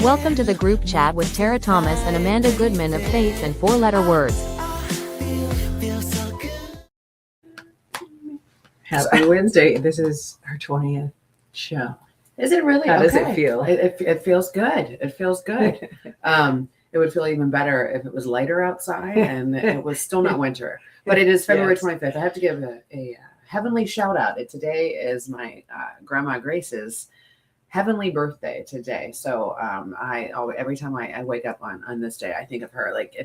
Welcome to the group chat with Tara Thomas and Amanda Goodman of Faith and Four Letter Words. Happy Wednesday. This is our 20th show. Is it really? How does it feel? It feels good. It feels good. It would feel even better if it was lighter outside and it was still not winter. But it is February 25th. I have to give a heavenly shout out. Today is my Grandma Grace's heavenly birthday today. So every time I wake up on this day, I think of her. Like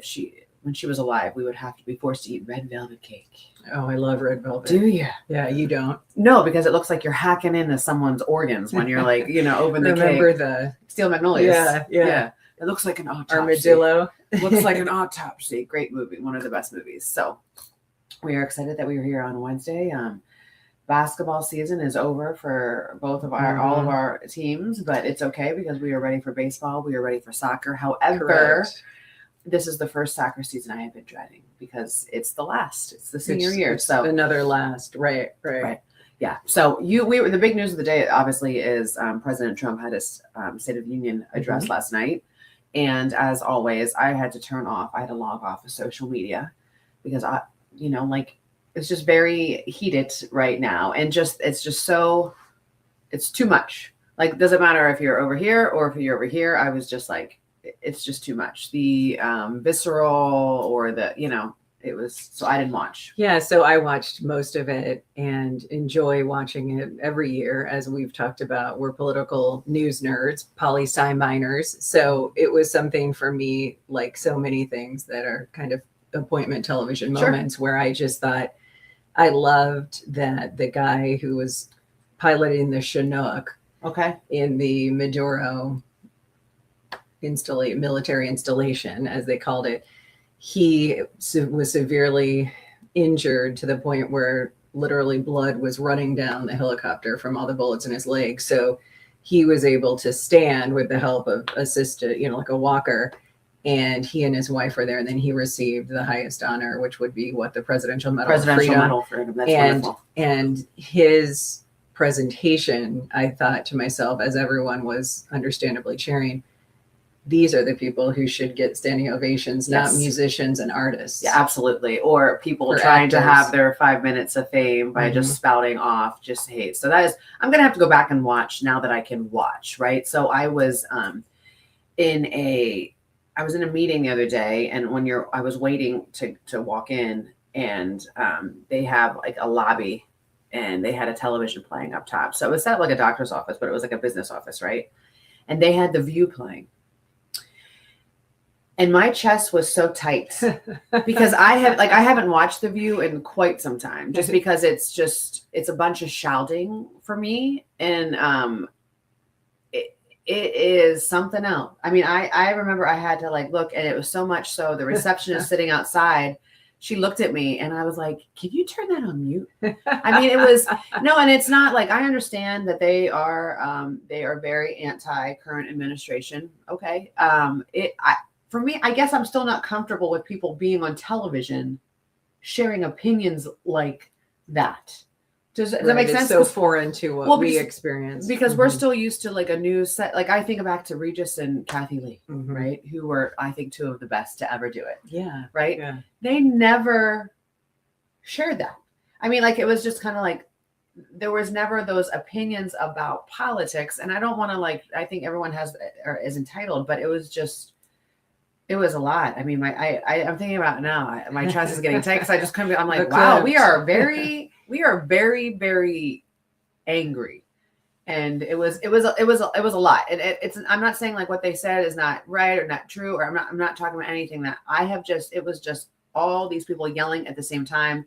when she was alive, we would have to be forced to eat red velvet cake. Oh, I love red velvet. Do you? Yeah, you don't. No, because it looks like you're hacking into someone's organs when you're like, open the Remember cake. the Steel Magnolias. Yeah. It looks like an autopsy. armadillo. Looks like an autopsy. Great movie. One of the best movies. So we are excited that we are here on Wednesday. Basketball season is over for all of our teams, but it's okay because we are ready for baseball. We are ready for soccer. However, Correct. this is the first soccer season I have been dreading because it's the last. It's the senior year. It's so another last. Right. Yeah. So the big news of the day, obviously, is President Trump had his State of the Union address last night. And as always, I had to log off of social media because it's just very heated right now. And it's too much. Like, doesn't matter if you're over here or if you're over here. I was just like, it's just too much. The visceral or so I didn't watch. Yeah, so I watched most of it and enjoy watching it every year. As we've talked about, we're political news nerds, poli-sci minors. So it was something for me, like so many things that are kind of appointment television moments, where I just thought I loved that the guy who was piloting the Chinook in the Maduro military installation, as they called it, he was severely injured to the point where literally blood was running down the helicopter from all the bullets in his legs. So he was able to stand with the help of assisted, like a walker, and he and his wife were there. And then he received the highest honor, which would be the Presidential Medal of Freedom. That's wonderful. And his presentation, I thought to myself, as everyone was understandably cheering, these are the people who should get standing ovations, not musicians and artists. Yeah, absolutely. Or people trying to have their 5 minutes of fame by just spouting off just hate. So I'm going to have to go back and watch now that I can watch, right? So I was in a meeting the other day, and I was waiting to walk in, and they have like a lobby, and they had a television playing up top. So it was set like a doctor's office, but it was like a business office, right? And they had The View playing. And my chest was so tight because I haven't watched The View in quite some time, just because it's a bunch of shouting for me. And it is something else. I mean, I remember I had to look, and it was so much so the receptionist sitting outside, she looked at me and I was like, can you turn that on mute? I mean, it was no, and it's not like, I understand that they are very anti current administration. Okay. For me, I guess I'm still not comfortable with people being on television sharing opinions like that. Does that make sense? It's so foreign to what we experience. Because we're still used to a news set. Like, I think back to Regis and Kathy Lee, right? Who were, I think, two of the best to ever do it. Yeah. Right? Yeah. They never shared that. I mean, it was just kind of there was never those opinions about politics. And I don't want to I think everyone has or is entitled, but it was a lot. I mean, I'm thinking about it now. My chest is getting tight because I just I'm like, wow, we are very, very angry, and it was a lot. And it's I'm not saying what they said is not right or not true, or I'm not talking about anything that I have it was just all these people yelling at the same time.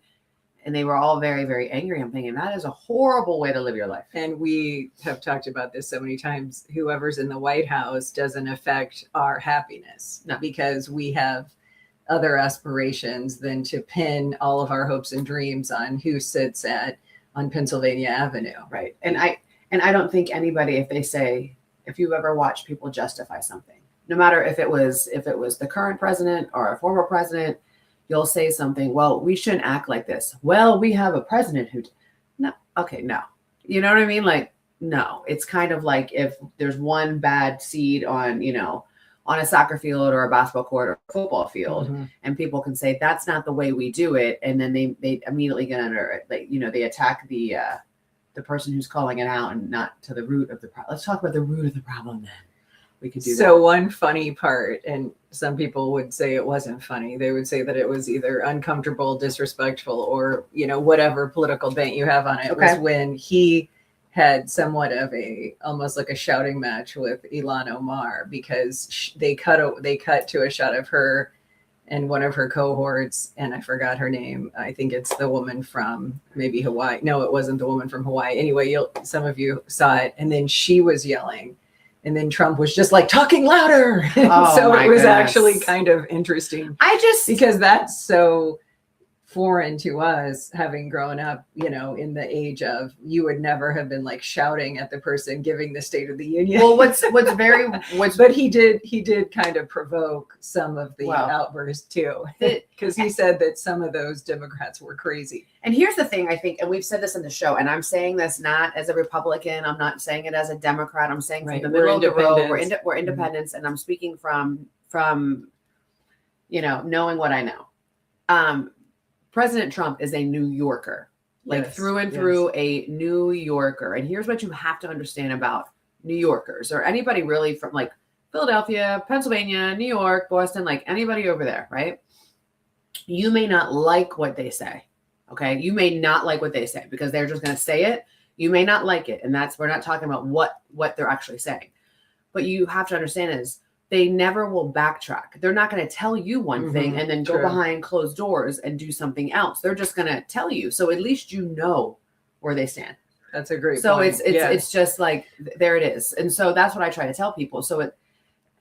And they were all very, very angry. I'm thinking that is a horrible way to live your life. And we have talked about this so many times. Whoever's in the White House doesn't affect our happiness, because we have other aspirations than to pin all of our hopes and dreams on who sits on Pennsylvania Avenue. Right. And I don't think anybody, if you ever watch people justify something, no matter if it was the current president or a former president, you'll say something, well, we shouldn't act like this. Well, we have a president no. Okay, no. You know what I mean? no, it's kind of like if there's one bad seed on, on a soccer field or a basketball court or a football field, Mhm. and people can say that's not the way we do it, and then they immediately get under it, like they attack the person who's calling it out and not to the root of the problem. Let's talk about the root of the problem then. We could do So that. one funny part, and some people would say it wasn't funny. They would say that it was either uncomfortable, disrespectful, or whatever political bent you have on it. Okay. Was when he had somewhat of almost like a shouting match with Ilhan Omar, because they cut to a shot of her and one of her cohorts, and I forgot her name. I think it's the woman from maybe Hawaii. No, it wasn't the woman from Hawaii. Anyway, some of you saw it, and then she was yelling. And then Trump was just like talking louder. Oh, so my it was goodness. actually kind of interesting because that's so foreign to us, having grown up, in the age of, you would never have been like shouting at the person giving the State of the Union. Well, what's but he did kind of provoke some of the Well, outbursts too, because he said that some of those Democrats were crazy. And here's the thing, I think, and we've said this in the show, and I'm saying this not as a Republican, I'm not saying it as a Democrat, I'm saying from Right. the We're middle of the road, independents. we're independents, and I'm speaking from knowing what I know. President Trump is a New Yorker, like Yes, through and yes. through a New Yorker. And here's what you have to understand about New Yorkers, or anybody really from like Philadelphia, Pennsylvania, New York, Boston, like anybody over there, right? You may not like what they say. Okay. You may not like what they say because they're just going to say it. You may not like it. And we're not talking about what they're actually saying. But you have to understand is they never will backtrack. They're not going to tell you one thing and then go True. behind closed doors and do something else. They're just going to tell you. So at least you know where they stand. That's a great So point. it's just like, there it is. And so that's what I try to tell people. So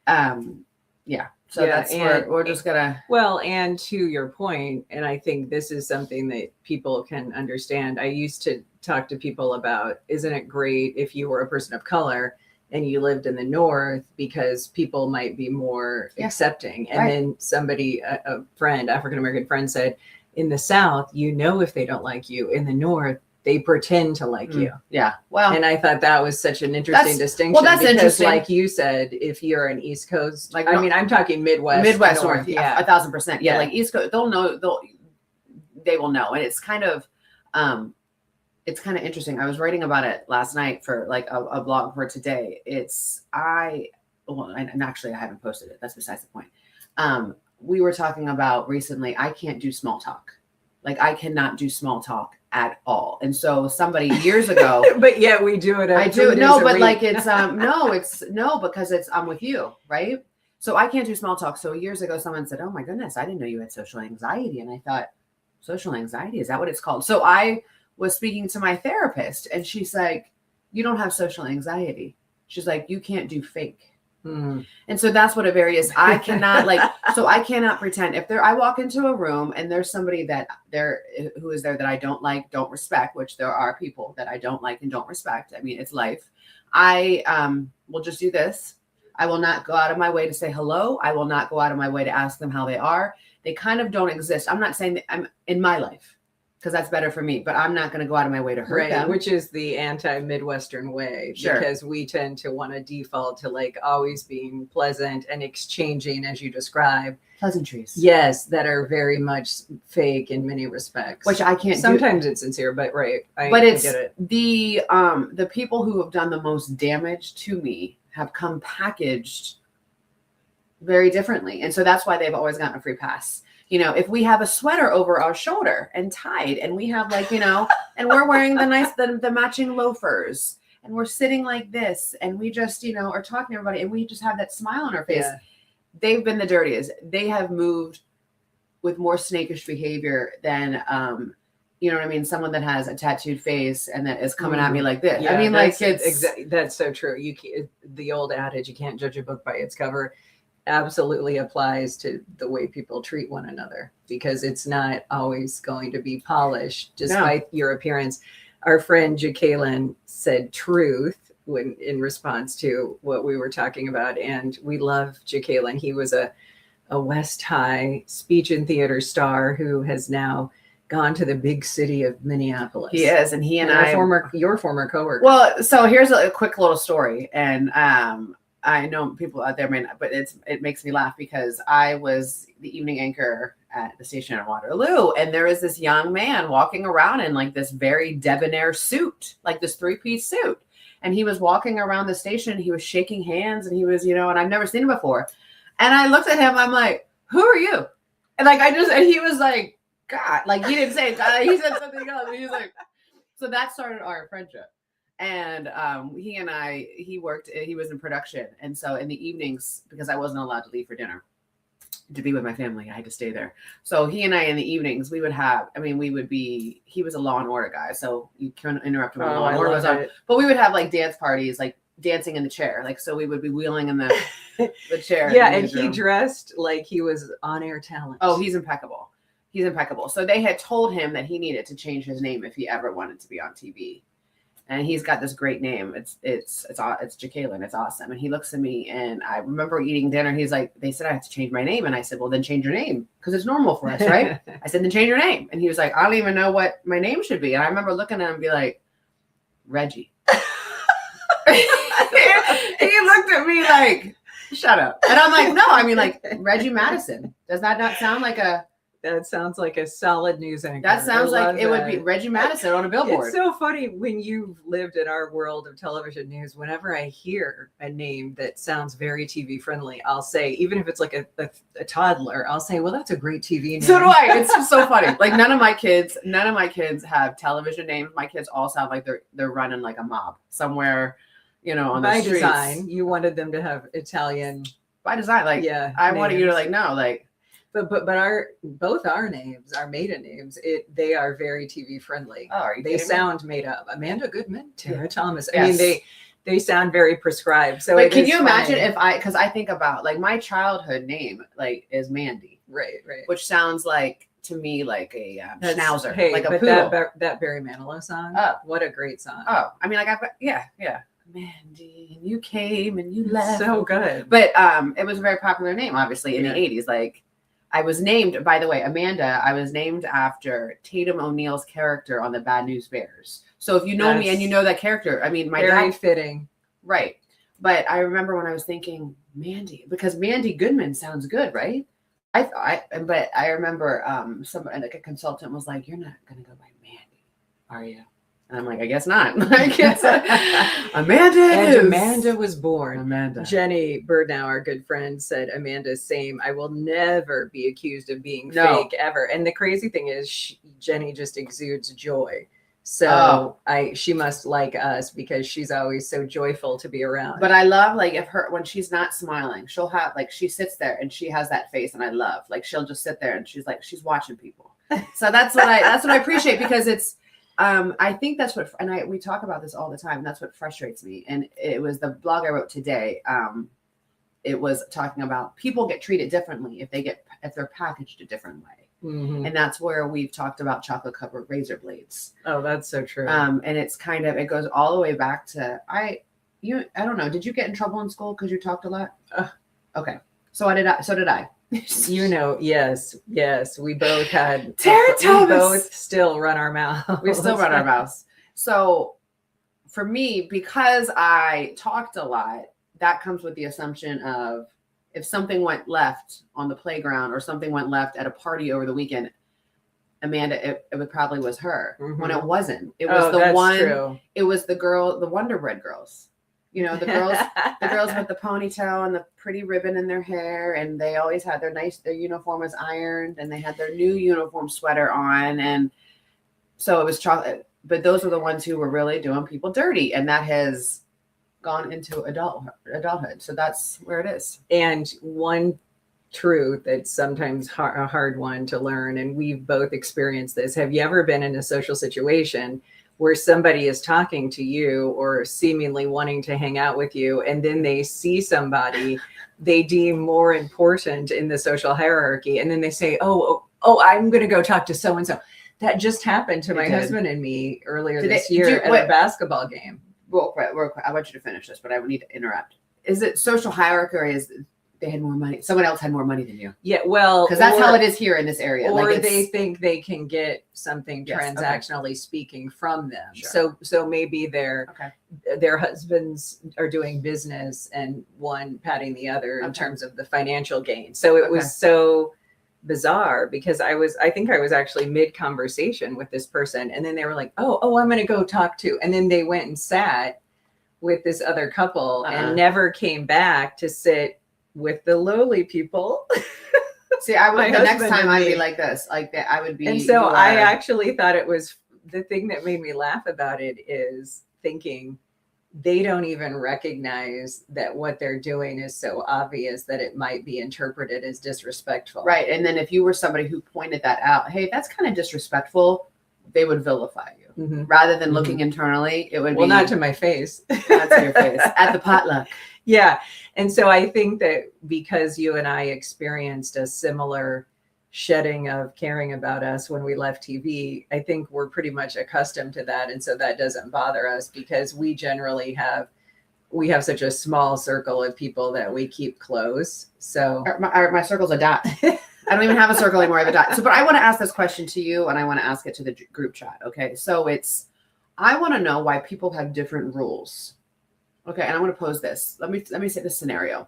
So that's where we're just gonna. Well, and to your point, and I think this is something that people can understand. I used to talk to people about, isn't it great if you were a person of color and you lived in the North, because people might be more accepting. And then somebody, a friend, African-American friend, said, in the South, if they don't like you. In the North, they pretend to like you. Yeah. Well, and I thought that was such an interesting distinction. Well, that's interesting. Like you said, if you're an East Coast, like, I'm talking Midwest North. Yeah. 1,000%. Yeah. Like East Coast, they will know. And it's kind of interesting. I was writing about it last night for like a blog for today. And actually I haven't posted it. That's besides the point. We were talking about recently, I can't do small talk. Like I cannot do small talk at all. And so somebody years ago, but yeah, we do it. I do. No, but like it's, because I'm with you. Right. So I can't do small talk. So years ago, someone said, oh my goodness, I didn't know you had social anxiety. And I thought, social anxiety, is that what it's called? So I was speaking to my therapist and she's like, you don't have social anxiety. She's like, you can't do fake. And so that's what a various, I cannot I cannot pretend if I walk into a room and there's somebody who is there that I don't like, don't respect, which there are people that I don't like and don't respect. I mean, it's life. I will just do this. I will not go out of my way to say hello. I will not go out of my way to ask them how they are. They kind of don't exist. I'm not saying that I'm in my life, because that's better for me, but I'm not going to go out of my way to hurt them. Which is the anti-Midwestern way, because we tend to want to default to like always being pleasant and exchanging, as you describe, pleasantries. Yes, that are very much fake in many respects. Which I can't. Sometimes it's sincere, but I get it. The people who have done the most damage to me have come packaged very differently, and so that's why they've always gotten a free pass. If we have a sweater over our shoulder and tied, and we have and we're wearing the matching loafers, and we're sitting like this, and we just, are talking to everybody, and we just have that smile on our face. Yeah. They've been the dirtiest. They have moved with more snakish behavior than, you know what I mean? Someone that has a tattooed face and that is coming at me like this. Yeah, I mean, that's so true. The old adage, you can't judge a book by its cover, absolutely applies to the way people treat one another, because it's not always going to be polished despite your appearance. Our friend Jacqueline said truth in response to what we were talking about, and we love Jacqueline. He was a West High speech and theater star who has now gone to the big city of Minneapolis. He is, and he and I your former coworker. Well, so here's a quick little story, and I know people out there may not, but it makes me laugh because I was the evening anchor at the station in Waterloo, and there was this young man walking around in like this very debonair suit, like this 3-piece suit, and he was walking around the station. He was shaking hands, and he was, and I've never seen him before, and I looked at him. I'm like, "Who are you?" And and he was like, "God," like he didn't say God, he said something else. And he was like, so that started our friendship. And he was in production. And so in the evenings, because I wasn't allowed to leave for dinner to be with my family, I had to stay there. So he and I in the evenings, he was a Law and Order guy. So you couldn't interrupt him when Law and Order was on. But we would have like dance parties, like dancing in the chair. Like, so we would be wheeling in the chair. Yeah. And he dressed like he was on-air talent. Oh, he's impeccable. He's impeccable. So they had told him that he needed to change his name if he ever wanted to be on TV. And he's got this great name. It's Jacqueline. It's awesome. And he looks at me, and I remember eating dinner. He's like, they said I have to change my name. And I said, well, then change your name, because it's normal for us, right? I said, then change your name. And he was like, I don't even know what my name should be. And I remember looking at him and be like, Reggie. He looked at me like, shut up. And I'm like, no, I mean like Reggie Madison. Does that not sound like a... That sounds like a solid news anchor. That sounds like it would be Reggie Madison on a billboard. It's so funny when you've lived in our world of television news. Whenever I hear a name that sounds very TV friendly, I'll say, even if it's like a toddler, I'll say, well, that's a great TV name. So do I. It's just so funny. Like none of my kids have television names. My kids all sound like they're running like a mob somewhere, on the streets. By design, you wanted them to have Italian. By design, like yeah, I wanted you to like no, like. But both our names, our maiden names, they are very TV friendly. Oh, are you they kidding sound made up. Amanda Goodman, Tara Thomas. Yes. I mean, they sound very prescribed. So, but can you imagine because I think about like my childhood name like is Mandy, right, which sounds like to me like a schnauzer, hey, like a but poodle. that Barry Manilow song. Oh, what a great song! Oh, I mean, like yeah. Mandy, and you came and you left. So good. But it was a very popular name, obviously, in the 80s. Like. I was named, by the way, Amanda, I was named after Tatum O'Neal's character on the Bad News Bears. So if you know me and you know that character, I mean, my very dad, fitting. Right. But I remember when I was thinking Mandy, because Mandy Goodman sounds good, right? But I remember somebody, like a consultant was like, you're not going to go by Mandy, are you? And I'm like, I guess not. Like it's Amanda. And Amanda was born. Amanda. Jenny Birdnow, our good friend, said Amanda's same. I will never be accused of being fake ever. And the crazy thing is, Jenny just exudes joy. So she must like us because she's always so joyful to be around. But I love like when she's not smiling, she'll have like she sits there and she has that face, and I love like she'll just sit there and she's like she's watching people. So that's what I appreciate because it's. I think that's what, we talk about this all the time. And that's what frustrates me. And it was the blog I wrote today. It was talking about people get treated differently if they're packaged a different way. Mm-hmm. And that's where we've talked about chocolate covered razor blades. Oh, that's so true. And it's it goes all the way back to, I don't know. Did you get in trouble in school because you talked a lot? Okay. So did I. Yes, we both had. Tara Thomas. We both still run our mouths. We still run our mouths. So for me, because I talked a lot, that comes with the assumption of if something went left on the playground or something went left at a party over the weekend, Amanda, it probably was her. Mm-hmm. When it wasn't. It was the one. True. It was the girl, the Wonder Bread girls. The girls with the ponytail and the pretty ribbon in their hair, and they always had their uniform was ironed, and they had their new uniform sweater on, and so it was chocolate. But those are the ones who were really doing people dirty, and that has gone into adulthood. So that's where it is. And one truth that's sometimes a hard one to learn, and we've both experienced this. Have you ever been in a social situation where somebody is talking to you or seemingly wanting to hang out with you, and then they see somebody they deem more important in the social hierarchy, and then they say, oh, I'm going to go talk to so-and-so. That just happened to my husband and me earlier this year at a basketball game. Real quick, I want you to finish this, but I would need to interrupt. Is it social hierarchy, or they had more money. Someone else had more money than you. Yeah, well, Because that's how it is here in this area. Or like they think they can get something Yes, okay. transactionally speaking from them. Sure. So maybe Okay. their husbands are doing business and one patting the other in Okay. terms of the financial gain. So it Okay. was so bizarre because I think I was actually mid conversation with this person, and then they were like, oh, I'm going to go talk to, and then they went and sat with this other couple and never came back to sit with the lowly people. See, I would, My the next husband time and I'd me. be like this, like that. I would be. And so you I are- actually thought it was the thing that made me laugh about it is thinking they don't even recognize that what they're doing is so obvious that it might be interpreted as disrespectful. Right. And then if you were somebody who pointed that out, hey, that's kind of disrespectful, they would vilify you. Mhm. Rather than looking internally, it would Well, be not to my face. not to your face at the potluck. Yeah. And so I think that because you and I experienced a similar shedding of caring about us when we left TV, I think we're pretty much accustomed to that. And so that doesn't bother us because we generally have such a small circle of people that we keep close. So My circle's a dot. I don't even have a circle anymore. I have a dot. So, but I want to ask this question to you, and I want to ask it to the group chat. Okay. So I want to know why people have different rules. Okay. And I want to pose this. Let me say this scenario.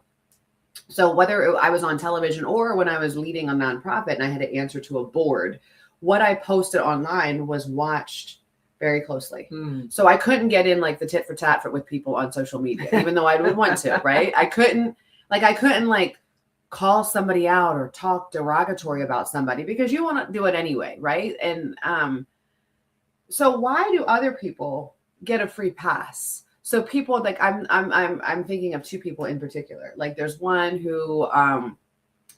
So whether I was on television or when I was leading a nonprofit and I had to answer to a board, what I posted online was watched very closely. So I couldn't get in like the tit for tat with people on social media, even though I would want to, right? I couldn't call somebody out or talk derogatory about somebody because you want to do it anyway, right? And so why do other people get a free pass? So people like I'm thinking of two people in particular. Like there's one who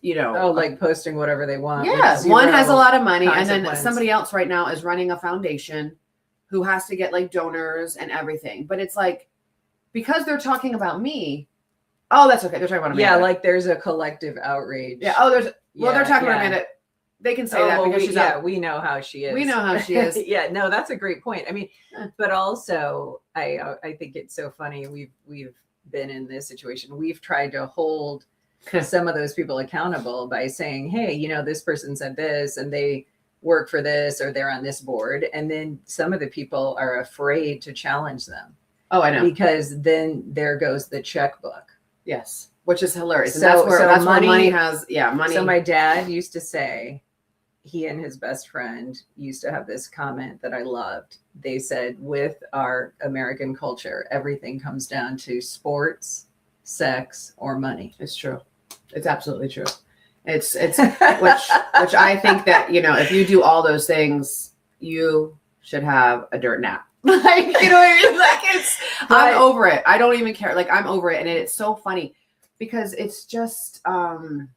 like posting whatever they want. yeah, with one has a zero lot of money, and then consequence. somebody else right now is running a foundation who has to get like donors and everything. But it's like because they're talking about me. Oh, that's okay. They're talking about Amanda. Yeah, like there's a collective outrage. yeah. Oh, they're Yeah, talking about yeah. Amanda. They can say Oh, that well, because we, she's yeah, out. we know how she is. We know how she is. Yeah, no, that's a great point. I mean, Yeah. but also I think it's so funny. We've been in this situation. We've tried to hold some of those people accountable by saying, hey, this person said this and they work for this or they're on this board. And then some of the people are afraid to challenge them Oh, I know. because then there goes the checkbook. Yes, which is hilarious. And So- that's so where money- money has money. So my dad used to say, he and his best friend used to have this comment that I loved. They said, with our American culture, everything comes down to sports, sex, or money. It's true. It's absolutely true. It's which I think that, if you do all those things, you should have a dirt nap. Like, what I mean? Like I'm over it. I don't even care. Like I'm over it. And it's so funny because it's just, I'm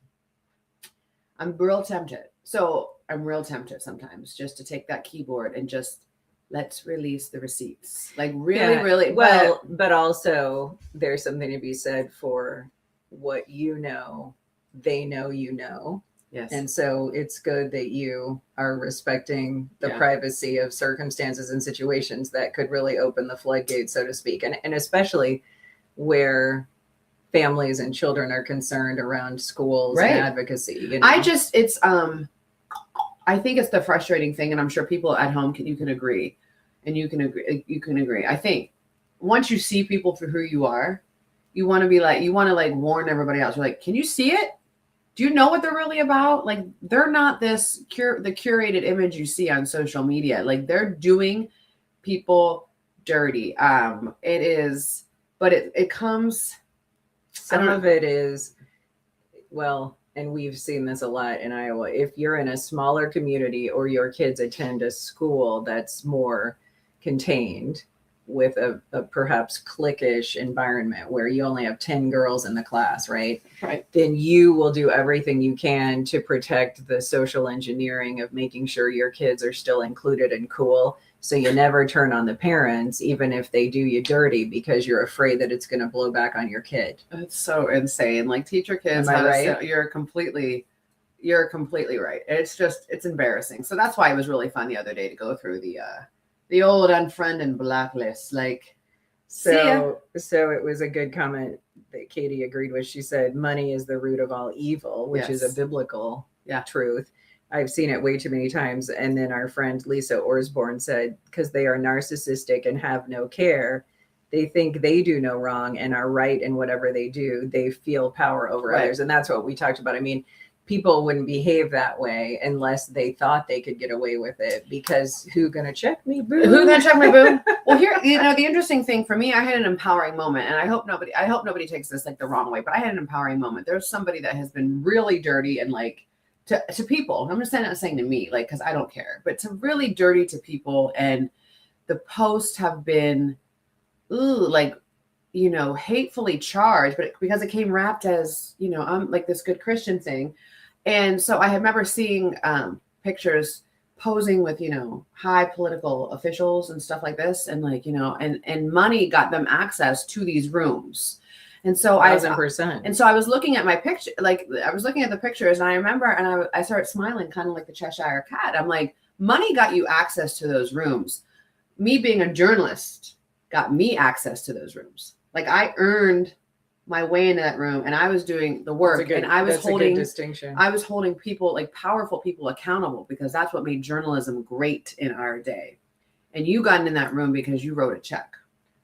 real tempted. So I'm real tempted sometimes just to take that keyboard and just let's release the receipts. Like really, Yeah. really. Well, but also there's something to be said for what they know. yes. And so it's good that you are respecting the Yeah. privacy of circumstances and situations that could really open the floodgates, so to speak. And especially where families and children are concerned around schools Right. and advocacy. I think it's the frustrating thing, and I'm sure people at home you can agree. I think once you see people for who you are, you want to warn everybody else. You're like, can you see it? Do you know what they're really about? Like, they're not the curated image you see on social media. Like, they're doing people dirty. It is, but it comes. Some of it is, well, and we've seen this a lot in Iowa. If you're in a smaller community or your kids attend a school that's more contained with a perhaps cliquish environment where you only have 10 girls in the class, right? Right. Then you will do everything you can to protect the social engineering of making sure your kids are still included and cool. So you never turn on the parents, even if they do you dirty, because you're afraid that it's going to blow back on your kid. It's so insane. Like, teach your kids Am I how to right? you're completely right. It's embarrassing. So that's why it was really fun the other day to go through the old unfriend and blacklist. Like, see ya. So it was a good comment that Katie agreed with. She said, money is the root of all evil, which is a Yes. biblical Yeah. truth. I've seen it way too many times. And then our friend Lisa Orsborn said, because they are narcissistic and have no care, they think they do no wrong and are right in whatever they do. They feel power over Right. others. And that's what we talked about. I mean, people wouldn't behave that way unless they thought they could get away with it, because who gonna check me, boo? Who gonna check my boo? Well, here, the interesting thing for me, I had an empowering moment, and I hope nobody takes this like the wrong way, but I had an empowering moment. There's somebody that has been really dirty and like to people. I'm just not saying to me, like, because I don't care, but to really dirty to people, and the posts have been, like, hatefully charged, but because it came wrapped as, I'm like this good Christian thing. And so I remember seeing pictures posing with, high political officials and stuff like this. And like, and money got them access to these rooms. And so 1,000%. And so I was looking at my picture, like I was looking at the pictures, and I remember, and I started smiling kind of like the Cheshire Cat. I'm like, money got you access to those rooms. Me being a journalist got me access to those rooms. Like I earned my way into that room, and I was doing the work, and I was holding distinction. I was holding people, like powerful people, accountable, because that's what made journalism great in our day. And you got in that room because you wrote a check.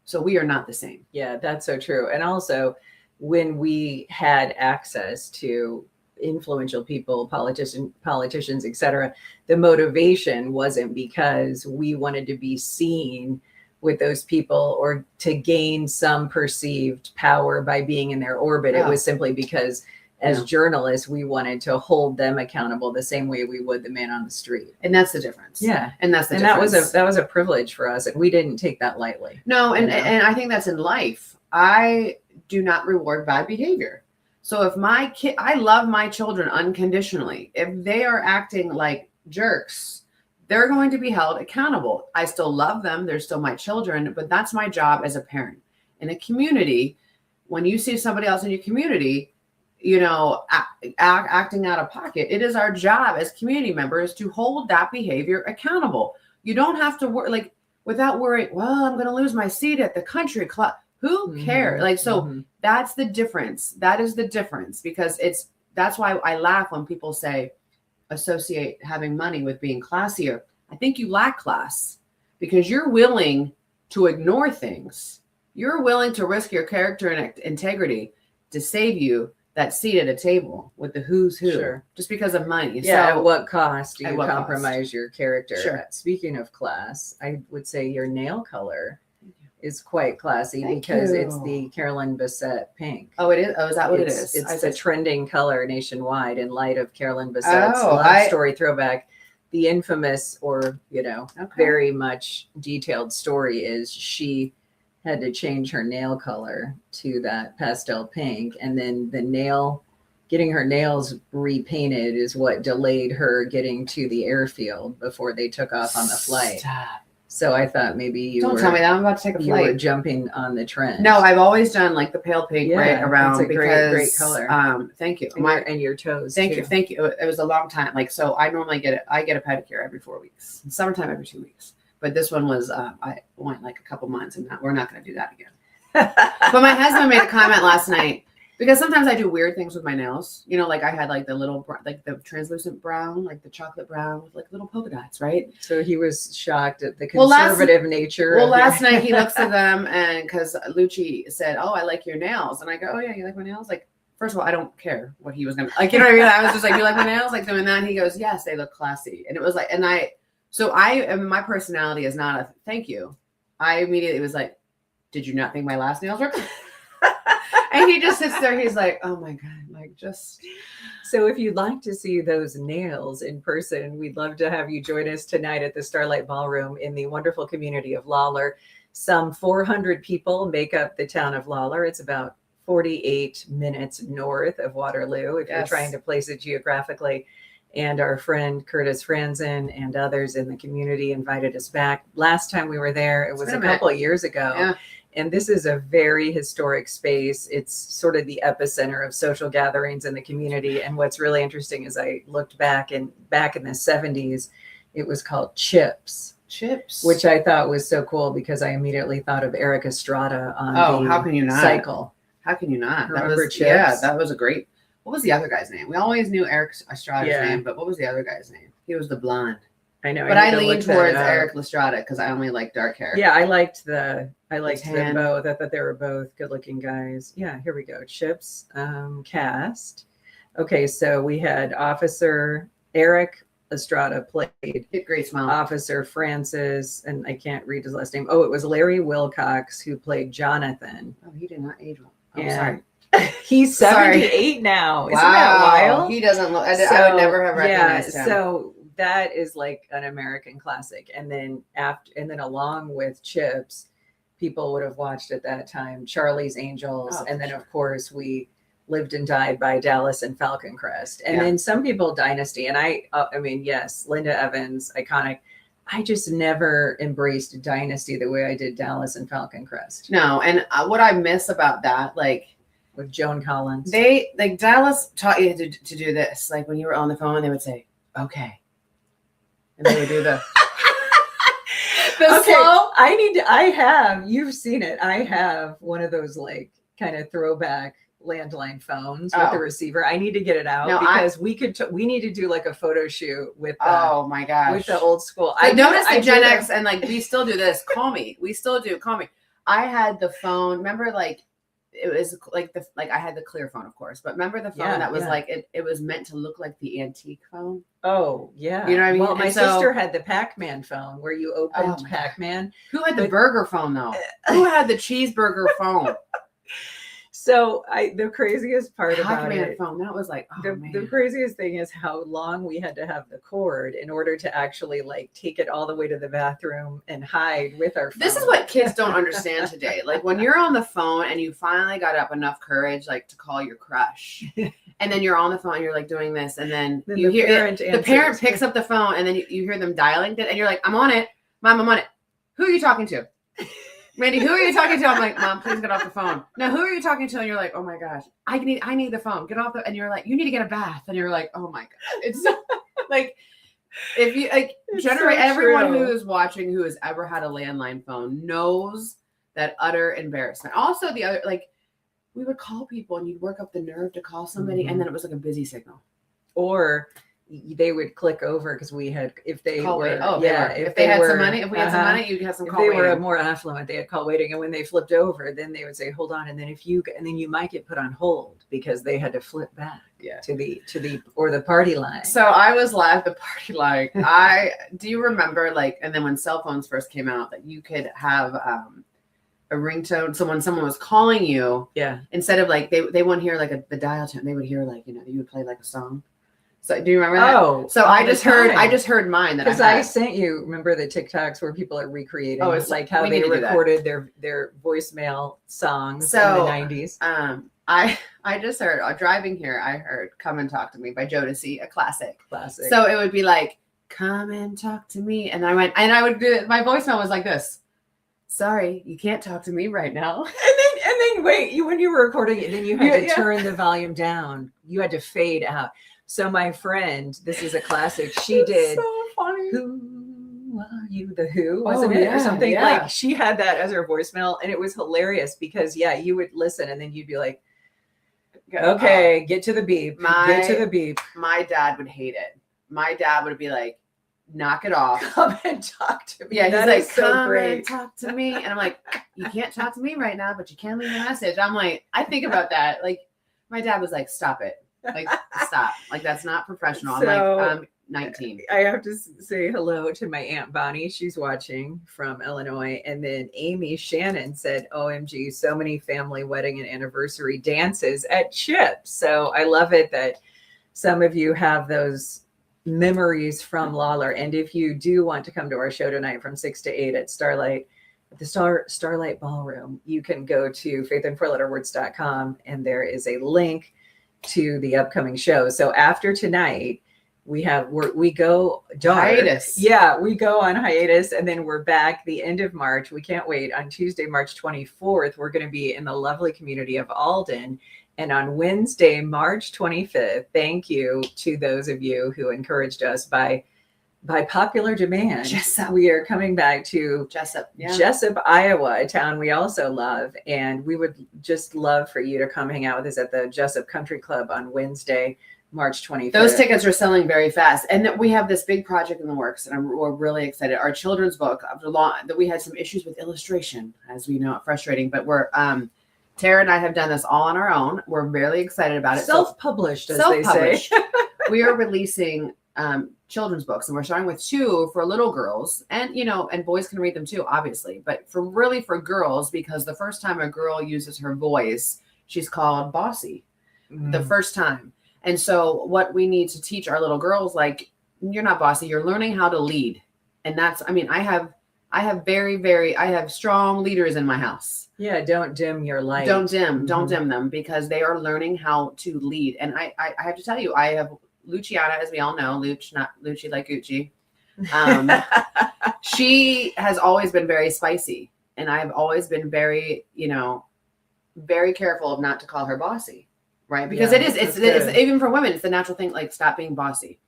So we are not the same. Yeah, that's so true. And also, when we had access to influential people, politicians, etc., the motivation wasn't because we wanted to be seen with those people or to gain some perceived power by being in their orbit. Yeah. It was simply because as journalists, we wanted to hold them accountable the same way we would the man on the street. And that's the difference. Yeah. And that's the And difference. that was a privilege for us, and we didn't take that lightly. No, and, You know? and I think that's in life. I do not reward bad behavior. So if my kid, I love my children unconditionally. If they are acting like jerks, they're going to be held accountable. I still love them. They're still my children, but that's my job as a parent. In a community, when you see somebody else in your community, acting out of pocket, it is our job as community members to hold that behavior accountable. You don't have to worry, like, without worrying, well, I'm going to lose my seat at the country club. Who cares? Like, so that's the difference. That is the difference, because that's why I laugh when people say, associate having money with being classier. I think you lack class, because you're willing to ignore things. You're willing to risk your character and integrity to save you that seat at a table with the who's who, Sure. just because of money. Yeah. So, At what cost do at you what compromise your character? Sure. Speaking of class, I would say your nail color is quite classy. Thank because you. it's the Carolyn Bessette pink. Oh, it is. Oh, is that what It's it is? It's a trending color nationwide in light of Carolyn Bessette's Oh, love story throwback. The infamous, or Okay. very much detailed story is she had to change her nail color to that pastel pink, and then getting her nails repainted is what delayed her getting to the airfield before they took off on the flight. Stop. So I thought maybe you Don't tell me that. I'm about to take a you were flight. jumping on the trend. No, I've always done like the pale pink Yeah, right around, it's a because great color. Thank you. and your toes. Thank too. you. Thank you. It was a long time. Like, so I normally I get a pedicure every 4 weeks. In summertime, every 2 weeks. But this one was, I went like a couple months, and we're not going to do that again. But my husband made a comment last night, because sometimes I do weird things with my nails. Like I had like the little, like the translucent brown, like the chocolate brown with like little polka dots, right? So he was shocked at the Well, conservative nature. Well, of last your- night he looks at them, and because Lucci said, "Oh, I like your nails," and I go, "Oh yeah, you like my nails?" Like, first of all, I don't care what he was gonna like. You know what I mean? I was just like, "You like my nails?" Like doing that. And he goes, "Yes, they look classy." And it was like, my personality is not a thank you. I immediately was like, "Did you not think my last nails were?" And he just sits there. He's like, "Oh my god, like just." So if you'd like to see those nails in person, we'd love to have you join us tonight at the Starlight Ballroom in the wonderful community of Lawler. Some 400 people make up the town of Lawler. It's about 48 minutes north of Waterloo, if you're Yes. trying to place it geographically. And our friend Curtis Franzen and others in the community invited us back. Last time we were there, it was been a a minute. couple of years ago. Yeah. And this is a very historic space. It's sort of the epicenter of social gatherings in the community. And what's really interesting is I looked back in the 70s, it was called Chips, which I thought was so cool, because I immediately thought of Eric Estrada on Oh, the how can you not? cycle. How can you not? Remember Yeah, Chips? that was a great. What was the other guy's name? We always knew Eric Estrada's Yeah. name, but what was the other guy's name? He was the blonde. I know. But need I to lean look that towards up. Eric Estrada because I only like dark hair. Yeah, I liked them tan. both. I thought they were both good-looking guys. Yeah, here we go. Chips cast. Okay, so we had Officer Eric Estrada played He had a great smile. Officer Francis, and I can't read his last name. Oh, it was Larry Wilcox who played Jonathan. Oh, he did not age well. Oh, Yeah. sorry. He's Sorry. 78 now. Isn't that wild? He doesn't look. I would never have recognized him. So that is like an American classic. And then along with Chips, people would have watched at that time Charlie's Angels, Oh, and then sure. of course we Lived and Died by Dallas and Falcon Crest, and Yeah. then some people Dynasty. And I mean, yes, Linda Evans, iconic. I just never embraced Dynasty the way I did Dallas and Falcon Crest No, and what I miss about that, like with Joan Collins. they like Dallas taught you to do this. Like when you were on the phone, they would say, "Okay," and they would do the slow. You've seen it. I have one of those like kind of throwback landline phones with the receiver. I need to get it out No, because we need to do like a photo shoot with Oh my gosh, with the old school. I noticed I the Gen did X, and like we still do this. Call me. We still do. Call me. I had the phone. Remember, like it was like I had the clear phone, of course. But remember the phone that was like it was meant to look like the antique phone. Oh yeah, you know what I mean. Well, my And so- sister had the Pac-Man phone where you opened my Pac-Man. Who had the But- burger phone though? Who had the cheeseburger phone? So the craziest part about Pac-Man it. phone. That was like, oh The man. craziest thing is how long we had to have the cord in order to actually like take it all the way to the bathroom and hide with our phone. This is what kids don't understand today. Like when you're on the phone and you finally got up enough courage, like to call your crush, and then you're on the phone and you're like doing this, and then you the hear parent the parent picks up the phone, and then you hear them dialing it, and you're like, "I'm on it, Mom, I'm on it." Who are you talking to? Randy, who are you talking to? I'm like, Mom, please get off the phone. Now, who are you talking to? And you're like, oh my gosh, I need the phone. Get off the. And you're like, you need to get a bath. And you're like, oh my god, it's so, like, if you like, It's generate so everyone true. who is watching who has ever had a landline phone knows that utter embarrassment. Also, the other like, we would call people and you'd work up the nerve to call somebody, Mhm. and then it was like a busy signal. Or they would click over because we had if they Call were wait. Oh, if they had were, some money, if we had some uh-huh. money, you'd have some If call they were waiting. more affluent, they had call waiting, and when they flipped over, then they would say, "Hold on," and then you might get put on hold because they had to flip back Yeah. to the party line. So I was live the party line. Do you remember like, and then when cell phones first came out, that you could have a ringtone. So when someone was calling you, Yeah, instead of like they wouldn't hear like the dial tone, they would hear like you would play like a song. So do you remember that? Oh, so all I the just heard time. mine that because I I had. sent you. Remember the TikToks where people are recreating? Oh, It's like how we they need to do that. recorded their voicemail songs So, in the 90s. I just heard driving here. I heard "Come and Talk to Me" by Jodeci, a classic. Classic. So it would be like, "Come and talk to me," and I would do it. My voicemail was like this. Sorry, you can't talk to me right now. And then wait, when you were recording it, then you had to Yeah. turn the volume down. You had to fade out. So my friend, this is a classic. She did. So funny. Who are you? The Who, Oh, wasn't it, yeah, or something? yeah. Like she had that as her voicemail, and it was hilarious because you would listen, and then you'd be like, "Okay, get to the beep. Get to the beep. My dad would hate it. My dad would be like, "Knock it off." Come and talk to me." Yeah, he's That like, is so "Come and great. talk to me," and I'm like, "You can't talk to me right now, but you can leave a message." I'm like, I think about that. Like, my dad was like, "Stop it. Like, stop. Like, that's not professional." I'm So- like, I'm 19. I have to say hello to my Aunt Bonnie. She's watching from Illinois. And then Amy Shannon said, OMG, so many family wedding and anniversary dances at Chips. So I love it that some of you have those memories from Lawler. And if you do want to come to our show tonight from 6 to 8 at Starlight, at the Starlight Ballroom, you can go to faithandfourletterwords.com and there is a link to the upcoming show. So after tonight, we go dark. Hiatus. Yeah, we go on hiatus and then we're back the end of March. We can't wait. On Tuesday, March 24th, we're going to be in the lovely community of Alden. And on Wednesday, March 25th, thank you to those of you who encouraged us by by popular demand, Jessup. we are coming back to Jessup. Yeah. Jessup, Iowa, a town we also love. And we would just love for you to come hang out with us at the Jessup Country Club on Wednesday, March 25th. Those tickets are selling very fast. And we have this big project in the works, and we're really excited. Our children's book, that we had some issues with illustration, as we know, frustrating, but we're, Tara and I have done this all on our own. We're really excited about it. Self-published, as they say. We are releasing children's books, and we're starting with 2 for little girls, and and boys can read them too, obviously, but for girls, because the first time a girl uses her voice, she's called bossy. The first time. And so what we need to teach our little girls, like, you're not bossy, you're learning how to lead. And that's, I have I have strong leaders in my house. Yeah, don't dim your light. Don't dim them, because they are learning how to lead. And I have to tell you, I have Luciana, as we all know, not Lucci like Gucci. She has always been very spicy, and I've always been very, very careful of not to call her bossy, right? Because it's even for women, it's the natural thing, like, stop being bossy.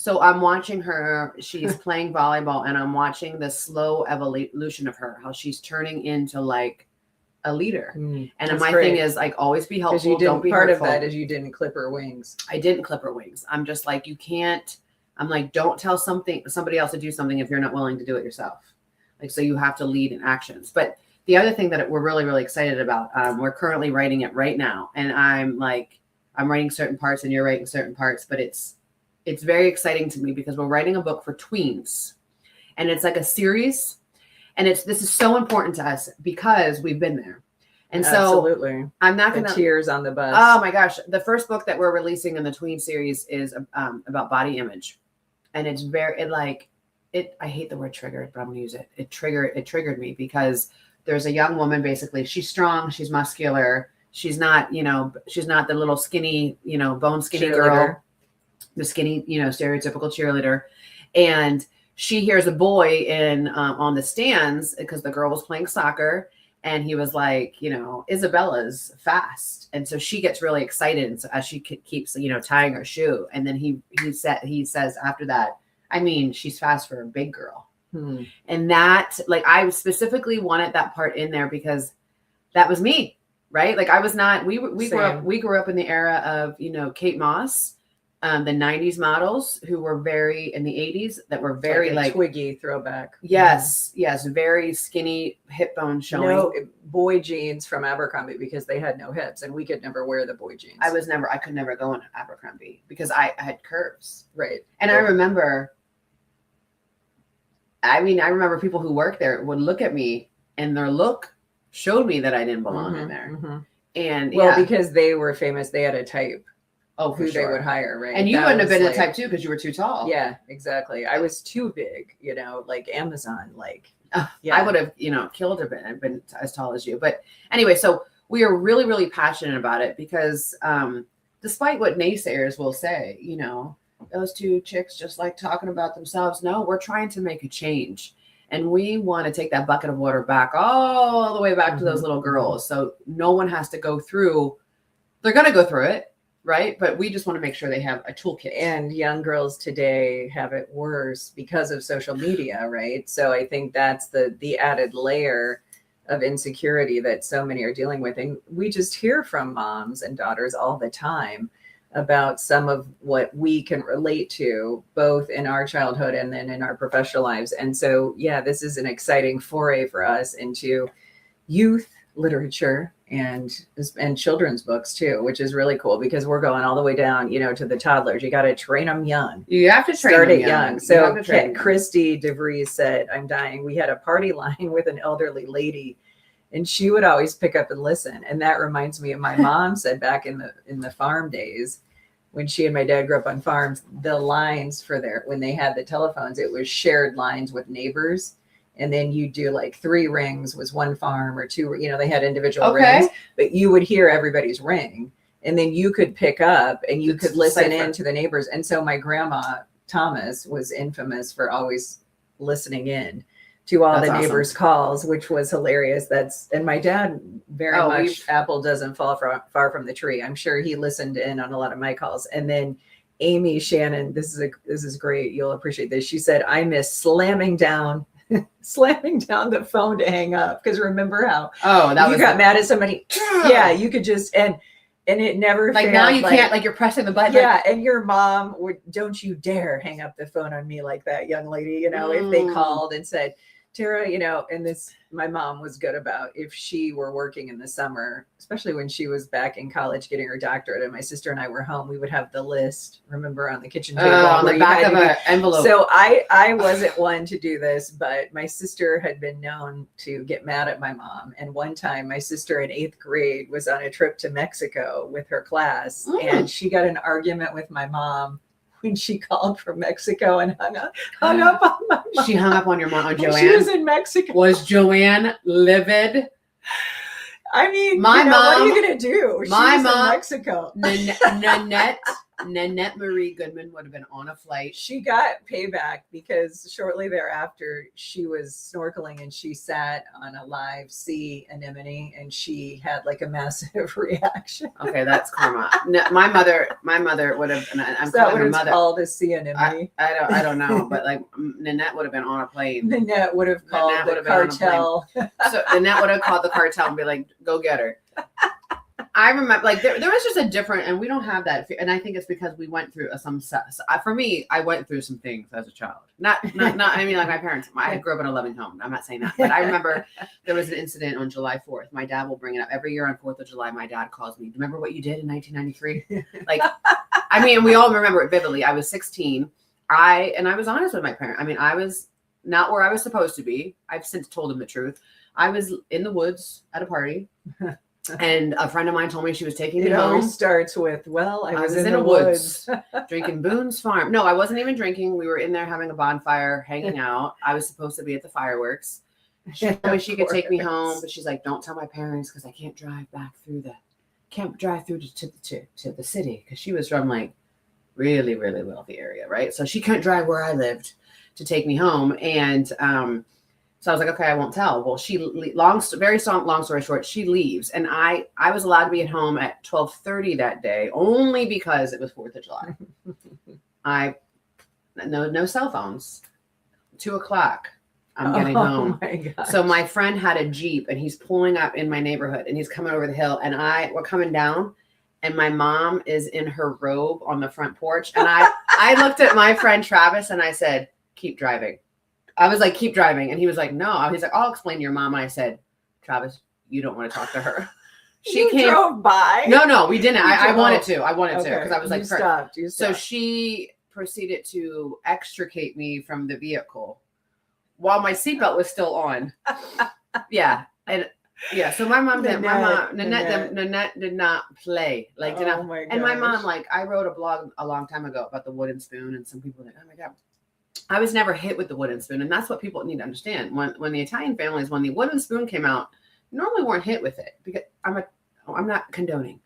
So I'm watching her, she's playing volleyball, and I'm watching the slow evolution of her, how she's turning into like a leader. And my thing is, like, always be helpful. Don't be part hurtful. of that is you didn't clip her wings. I didn't clip her wings. I'm just like, you can't, I'm like, don't tell somebody else to do something if you're not willing to do it yourself. Like, so you have to lead in actions. But the other thing that we're really, really excited about, we're currently writing it right now. And I'm writing certain parts and you're writing certain parts, but it's very exciting to me because we're writing a book for tweens, and it's like a series. And this is so important to us because we've been there. And so absolutely, I'm not going to tears on the bus. Oh my gosh. The first book that we're releasing in the tween series is about body image. And it's I hate the word triggered, but I'm gonna use it. It triggered me because there's a young woman, basically, she's strong, she's muscular. She's not the little skinny, bone skinny girl, the skinny, stereotypical cheerleader. And she hears a boy on the stands because the girl was playing soccer, and he was like, Isabella's fast. And so she gets really excited. And so as she keeps, tying her shoe, and then he says after that, she's fast for a big girl. And that, like, I specifically wanted that part in there because that was me, right? Like, I was not, we grew up in the era of, Kate Moss, the 90s models who were very in the 80s that were very like Twiggy throwback. Yes, very skinny, hip bone showing. No boy jeans from Abercrombie because they had no hips, and we could never wear the boy jeans. I could never go in Abercrombie because I had curves. Right. And I remember people who worked there would look at me, and their look showed me that I didn't belong in there. And because they were famous, they had a type. Oh, who they would hire, right? And you wouldn't have been a type 2 because you were too tall. Yeah, exactly. I was too big, like Amazon. I would have, killed her, been as tall as you. But anyway, so we are really, really passionate about it because despite what naysayers will say, those two chicks just like talking about themselves. No, we're trying to make a change. And we want to take that bucket of water back all the way back to those little girls. So no one has to go through. They're going to go through it. Right. But we just want to make sure they have a toolkit. And young girls today have it worse because of social media. Right. So I think that's the added layer of insecurity that so many are dealing with. And we just hear from moms and daughters all the time about some of what we can relate to, both in our childhood and then in our professional lives. And so, this is an exciting foray for us into youth literature and children's books too, which is really cool because we're going all the way down, to the toddlers. You got to train them young. You have to start it young. So Christy DeVries said, I'm dying. We had a party line with an elderly lady, and she would always pick up and listen. And that reminds me of my mom said back in the farm days, when she and my dad grew up on farms, the lines when they had the telephones, it was shared lines with neighbors. And then you do like 3 rings was one farm, or 2, they had individual rings, but you would hear everybody's ring, and then you could pick up and you could listen in to the neighbors. And so my grandma Thomas was infamous for always listening in to all the neighbors' calls, which was hilarious. And my dad very much apple doesn't fall far from the tree. I'm sure he listened in on a lot of my calls. And then Amy Shannon, this is great. You'll appreciate this. She said, I miss slamming down the phone to hang up. Because remember how that you was got mad at somebody. Yeah, you could just and it never like failed. now you can't, like you're pressing the button. Yeah, and your mom would, don't you dare hang up the phone on me like that, young lady. You know, if they called and said, Tara, you know, and this, my mom was good about if she were working in the summer, especially when she was back in college getting her doctorate, and my sister and I were home, we would have the list, remember, on the kitchen table. On where the you back had of to an envelope. So I wasn't one to do this, but my sister had been known to get mad at my mom. And one time my sister in 8th grade was on a trip to Mexico with her class, and she got in an argument with my mom when she called from Mexico and hung up on my mom. She hung up on your mom, on Joanne. She was in Mexico. Was Joanne livid? I mean, my mom. What are you gonna do? My she was mom, in Mexico. Nanette Marie Goodman would have been on a flight. She got payback because shortly thereafter she was snorkeling and she sat on a live sea anemone and she had like a massive reaction. Okay, that's karma. No, my mother would have. And I'm calling her mother. Called a sea anemone. I don't know, but like Nanette would have been on a plane. Nanette would have called the cartel. So Nanette would have called the cartel and be like, "Go get her." I remember, like, there was just a different, and we don't have that. And I think it's because we went through some for me, I went through some things as a child. Not, I mean, like my parents, I grew up in a loving home. I'm not saying that. But I remember there was an incident on July 4th. My dad will bring it up every year on 4th of July. My dad calls me, remember what you did in 1993? Like, I mean, we all remember it vividly. I was 16. I was honest with my parents. I mean, I was not where I was supposed to be. I've since told him the truth. I was in the woods at a party. And a friend of mine told me she was taking me home. It always starts with, well, I was in the the woods. Drinking Boone's Farm. No, I wasn't even drinking. We were in there having a bonfire, hanging out. I was supposed to be at the fireworks. She told me she could take me home, but she's like, don't tell my parents because I can't drive through to the city. Because she was from like really, really wealthy area, right? So she couldn't drive where I lived to take me home. And so I was like, okay, I won't tell. Well, long story short, she leaves. And I was allowed to be at home at 12:30 that day, only because it was 4th of July. No cell phones. 2:00. I'm getting home. My gosh. So my friend had a Jeep and he's pulling up in my neighborhood and he's coming over the hill and we're coming down and my mom is in her robe on the front porch. And I looked at my friend Travis and I said, keep driving. I was like, keep driving. And he was like, no. He's like, I'll explain to your mom. And I said, Travis, you don't want to talk to her. She drove by. No, we didn't. I wanted to. Because I was like, you stopped. So she proceeded to extricate me from the vehicle while my seatbelt was still on. Yeah. And yeah. So Nanette did not play. Like, did not. And my mom, like, I wrote a blog a long time ago about the wooden spoon. And some people were like, oh my God. I was never hit with the wooden spoon. And that's what people need to understand. When the Italian families, when the wooden spoon came out, normally weren't hit with it because I'm not condoning.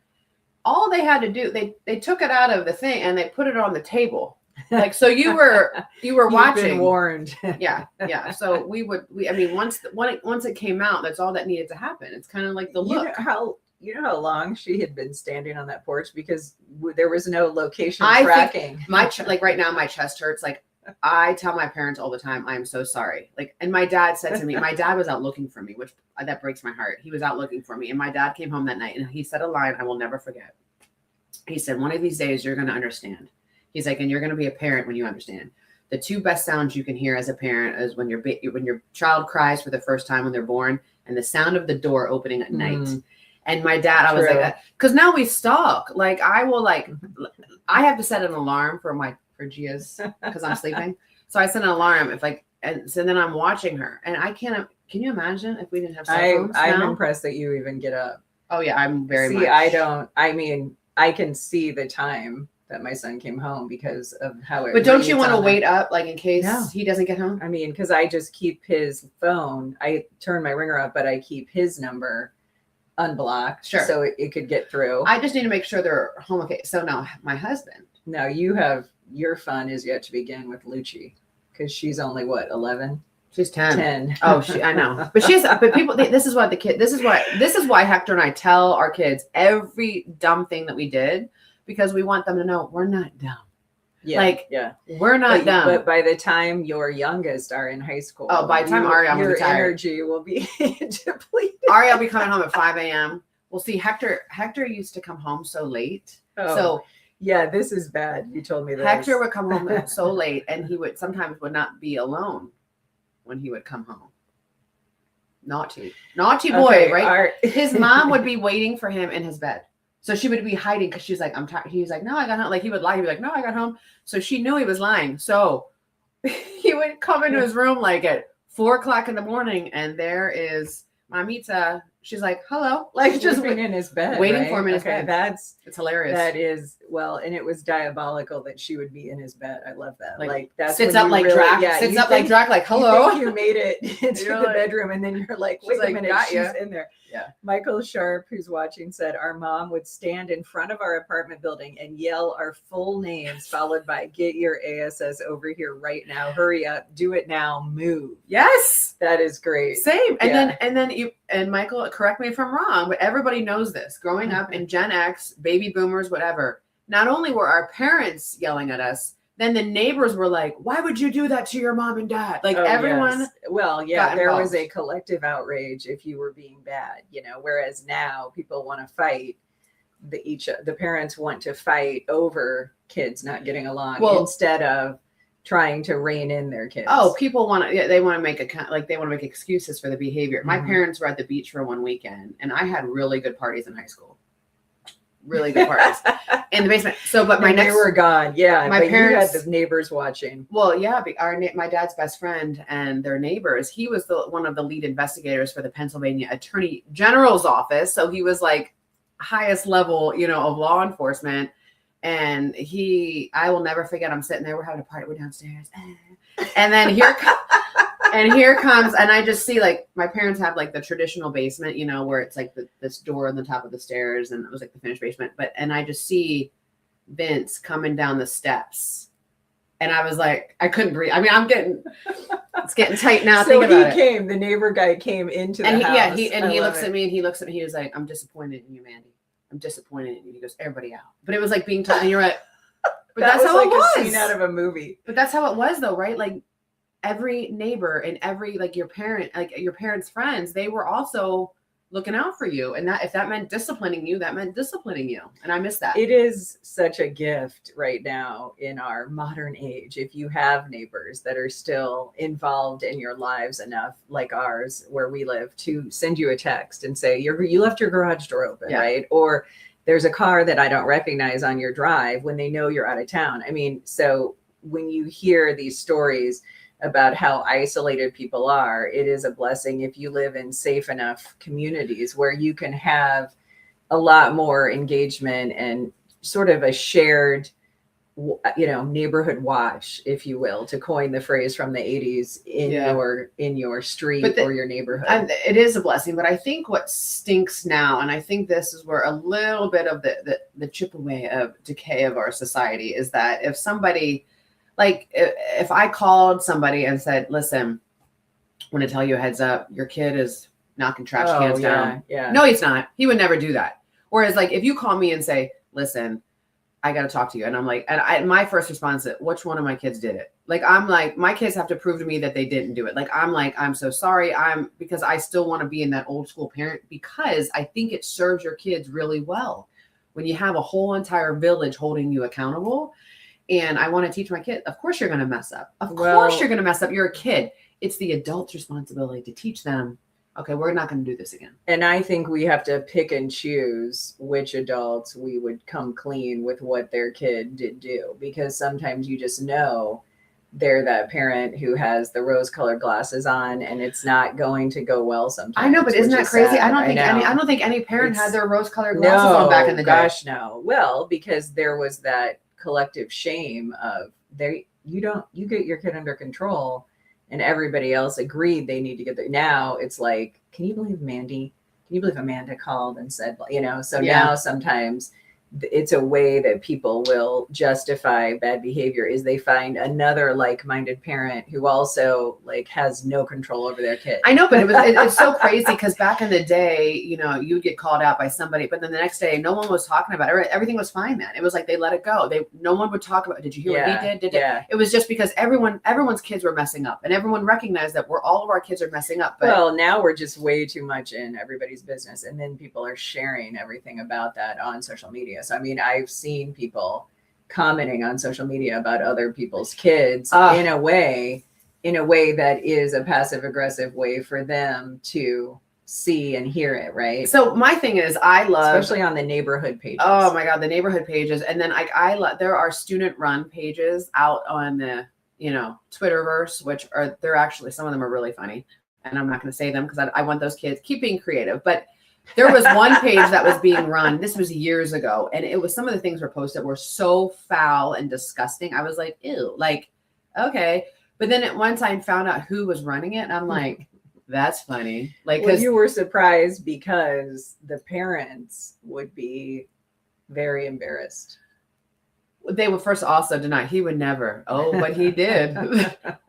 All they had to do, they took it out of the thing and they put it on the table. Like, so you were watching. Been warned. Yeah. So once it came out, that's all that needed to happen. It's kind of like the look. You know how long she had been standing on that porch because there was no location tracking. Like right now, my chest hurts. Like, I tell my parents all the time, I'm so sorry. Like, and my dad said to me, my dad was out looking for me, which that breaks my heart. He was out looking for me. And my dad came home that night and he said a line I will never forget. He said, one of these days you're going to understand. He's like, and you're going to be a parent when you understand. The two best sounds you can hear as a parent is when your child cries for the first time when they're born and the sound of the door opening at night. And my dad, I was like, because now we stalk. Like, I have to set an alarm for Gia's because I'm sleeping. So I set an alarm so then I'm watching her and can you imagine if we didn't have cell phones I'm impressed that you even get up. Oh yeah, I'm very much. I can see the time that my son came home because of how it. But don't you want to wait up like in case he doesn't get home? I mean, because I just keep his phone. I turn my ringer up, but I keep his number unblocked. Sure. So it could get through. I just need to make sure they're home. Okay. So now my husband. Now you have. Your fun is yet to begin with Lucci because she's only 11? She's 10. 10. Oh, I know. But people, this is why Hector and I tell our kids every dumb thing that we did because we want them to know we're not dumb. Yeah, Like, yeah. we're not dumb. But by the time your youngest are in high school, Oh, by the time Ariel will be your tired. energy will be depleted. Ariel will be coming home at 5 a.m. Well, see, Hector used to come home so late. Oh, So yeah, this is bad. You told me this. Hector would come home so late, and he would sometimes would not be alone when he would come home. Naughty boy, Okay, right? His mom would be waiting for him in his bed. So she would be hiding because she's like, I'm tired. He was like, no, I got home. Like he would lie. He'd be like, no, I got home. So she knew he was lying. So he would come into his room like at 4:00 in the morning, and there is Mamita. She's like, hello, like just sleeping in his bed, waiting right? for him in his bed. It's hilarious. That is, well, and it was diabolical that she would be in his bed. I love that. Like that's sits when up you like really, Drac. yeah, Sits you up think- like Drac. Like you hello. think you made it into You're the like- bedroom, and then you're like, wait like, a minute, got she's ya. in there. Yeah. Michael Sharp, who's watching, said our mom would stand in front of our apartment building and yell our full names, followed by "Get your ASS over here right now! Hurry up! Do it now! Move!" Yes. That is great. Same. And Yeah. then you and Michael, correct me if I'm wrong, but everybody knows this. Growing up in Gen X, baby boomers, whatever, not only were our parents yelling at us, then the neighbors were like, why would you do that to your mom and dad? Like Oh, everyone. yes. Well, yeah, got there was involved. a collective outrage if you were being bad, whereas now people want to fight. The parents want to fight over kids not getting along instead of trying to rein in their kids. Oh, people want to, they want to make they want to make excuses for the behavior. My Mhm. parents were at the beach for one weekend, and I had really good parties in high school. Really good parties in the basement. So, but they were gone. Yeah, my but parents- you had the neighbors watching. Well, yeah, my dad's best friend and their neighbors. He was one of the lead investigators for the Pennsylvania Attorney General's office. So he was like highest level, of law enforcement. And I will never forget. I'm sitting there. We're having a party. We're downstairs, and then here comes, and I just see like my parents have like the traditional basement, where it's like this door on the top of the stairs, and it was like the finished basement. And I just see Vince coming down the steps. And I was like, I couldn't breathe. I mean, it's getting tight now. So Think the neighbor guy came into the and house. he looks at me and he looks at me. He was like, I'm disappointed in you, Mandy. I'm disappointed in you. He goes, everybody out. But it was like being told, and you're right. But that's how like it was. a scene out of a movie. But that's how it was though, right? Like every neighbor and every, like your parents' friends, they were also looking out for you. And that if that meant disciplining you, that meant disciplining you. And I miss that. It is such a gift right now in our modern age. If you have neighbors that are still involved in your lives enough, like ours, where we live, to send you a text and say, you left your garage door open, Yeah. right? Or there's a car that I don't recognize on your drive when they know you're out of town. I mean, so when you hear these stories about how isolated people are, it is a blessing if you live in safe enough communities where you can have a lot more engagement and sort of a shared, neighborhood watch, if you will, to coin the phrase from the 80s in your street or your neighborhood. And it is a blessing, but I think what stinks now, and I think this is where a little bit of the chip away of decay of our society is that if somebody, like if I called somebody and said, listen, I want to tell you a heads up, your kid is knocking trash cans down. Yeah. No, he's not. He would never do that. Whereas like if you call me and say, listen, I got to talk to you. And I'm like, my first response is, which one of my kids did it? Like, I'm like, my kids have to prove to me that they didn't do it. Like, I'm so sorry. Because I still want to be in that old school parent, because I think it serves your kids really well when you have a whole entire village holding you accountable. And I want to teach my kid, of course you're going to mess up. Of course you're going to mess up. You're a kid. It's the adult's responsibility to teach them, okay, we're not going to do this again. And I think we have to pick and choose which adults we would come clean with what their kid did do, because sometimes you just know they're that parent who has the rose-colored glasses on, and it's not going to go well sometimes. I know, but isn't that crazy? Sad. I don't think any parent had their rose-colored glasses on back in the day. Gosh, no. Well, because there was that collective shame of you get your kid under control, and everybody else agreed they need to get there. Now it's like, can you believe Amanda called and said, so now sometimes it's a way that people will justify bad behavior is they find another like-minded parent who also like has no control over their kid. I know, but it's so crazy because back in the day, you know, you would get called out by somebody, but then the next day, no one was talking about it. Everything was fine then. It was like they let it go. No one would talk about. Did you hear what he did? It was just because everyone's kids were messing up, and everyone recognized that all of our kids are messing up. But well, now we're just way too much in everybody's business, and then people are sharing everything about that on social media. So, I mean, I've seen people commenting on social media about other people's kids in a way that is a passive aggressive way for them to see and hear it. Right. So my thing is, I love, especially on the neighborhood pages. Oh my God, the neighborhood pages. And then I love, there are student run pages out on the, you know, Twitterverse, which are, they're actually, some of them are really funny. And I'm not going to say them because I want those kids keep being creative, but there was one page that was being run. This was years ago. And it was, some of the things were posted were so foul and disgusting. I was like, ew, like, okay. But then at one time found out who was running it. And I'm like, that's funny. Like, well, you were surprised because the parents would be very embarrassed. They would first also deny he would never. Oh, but he did.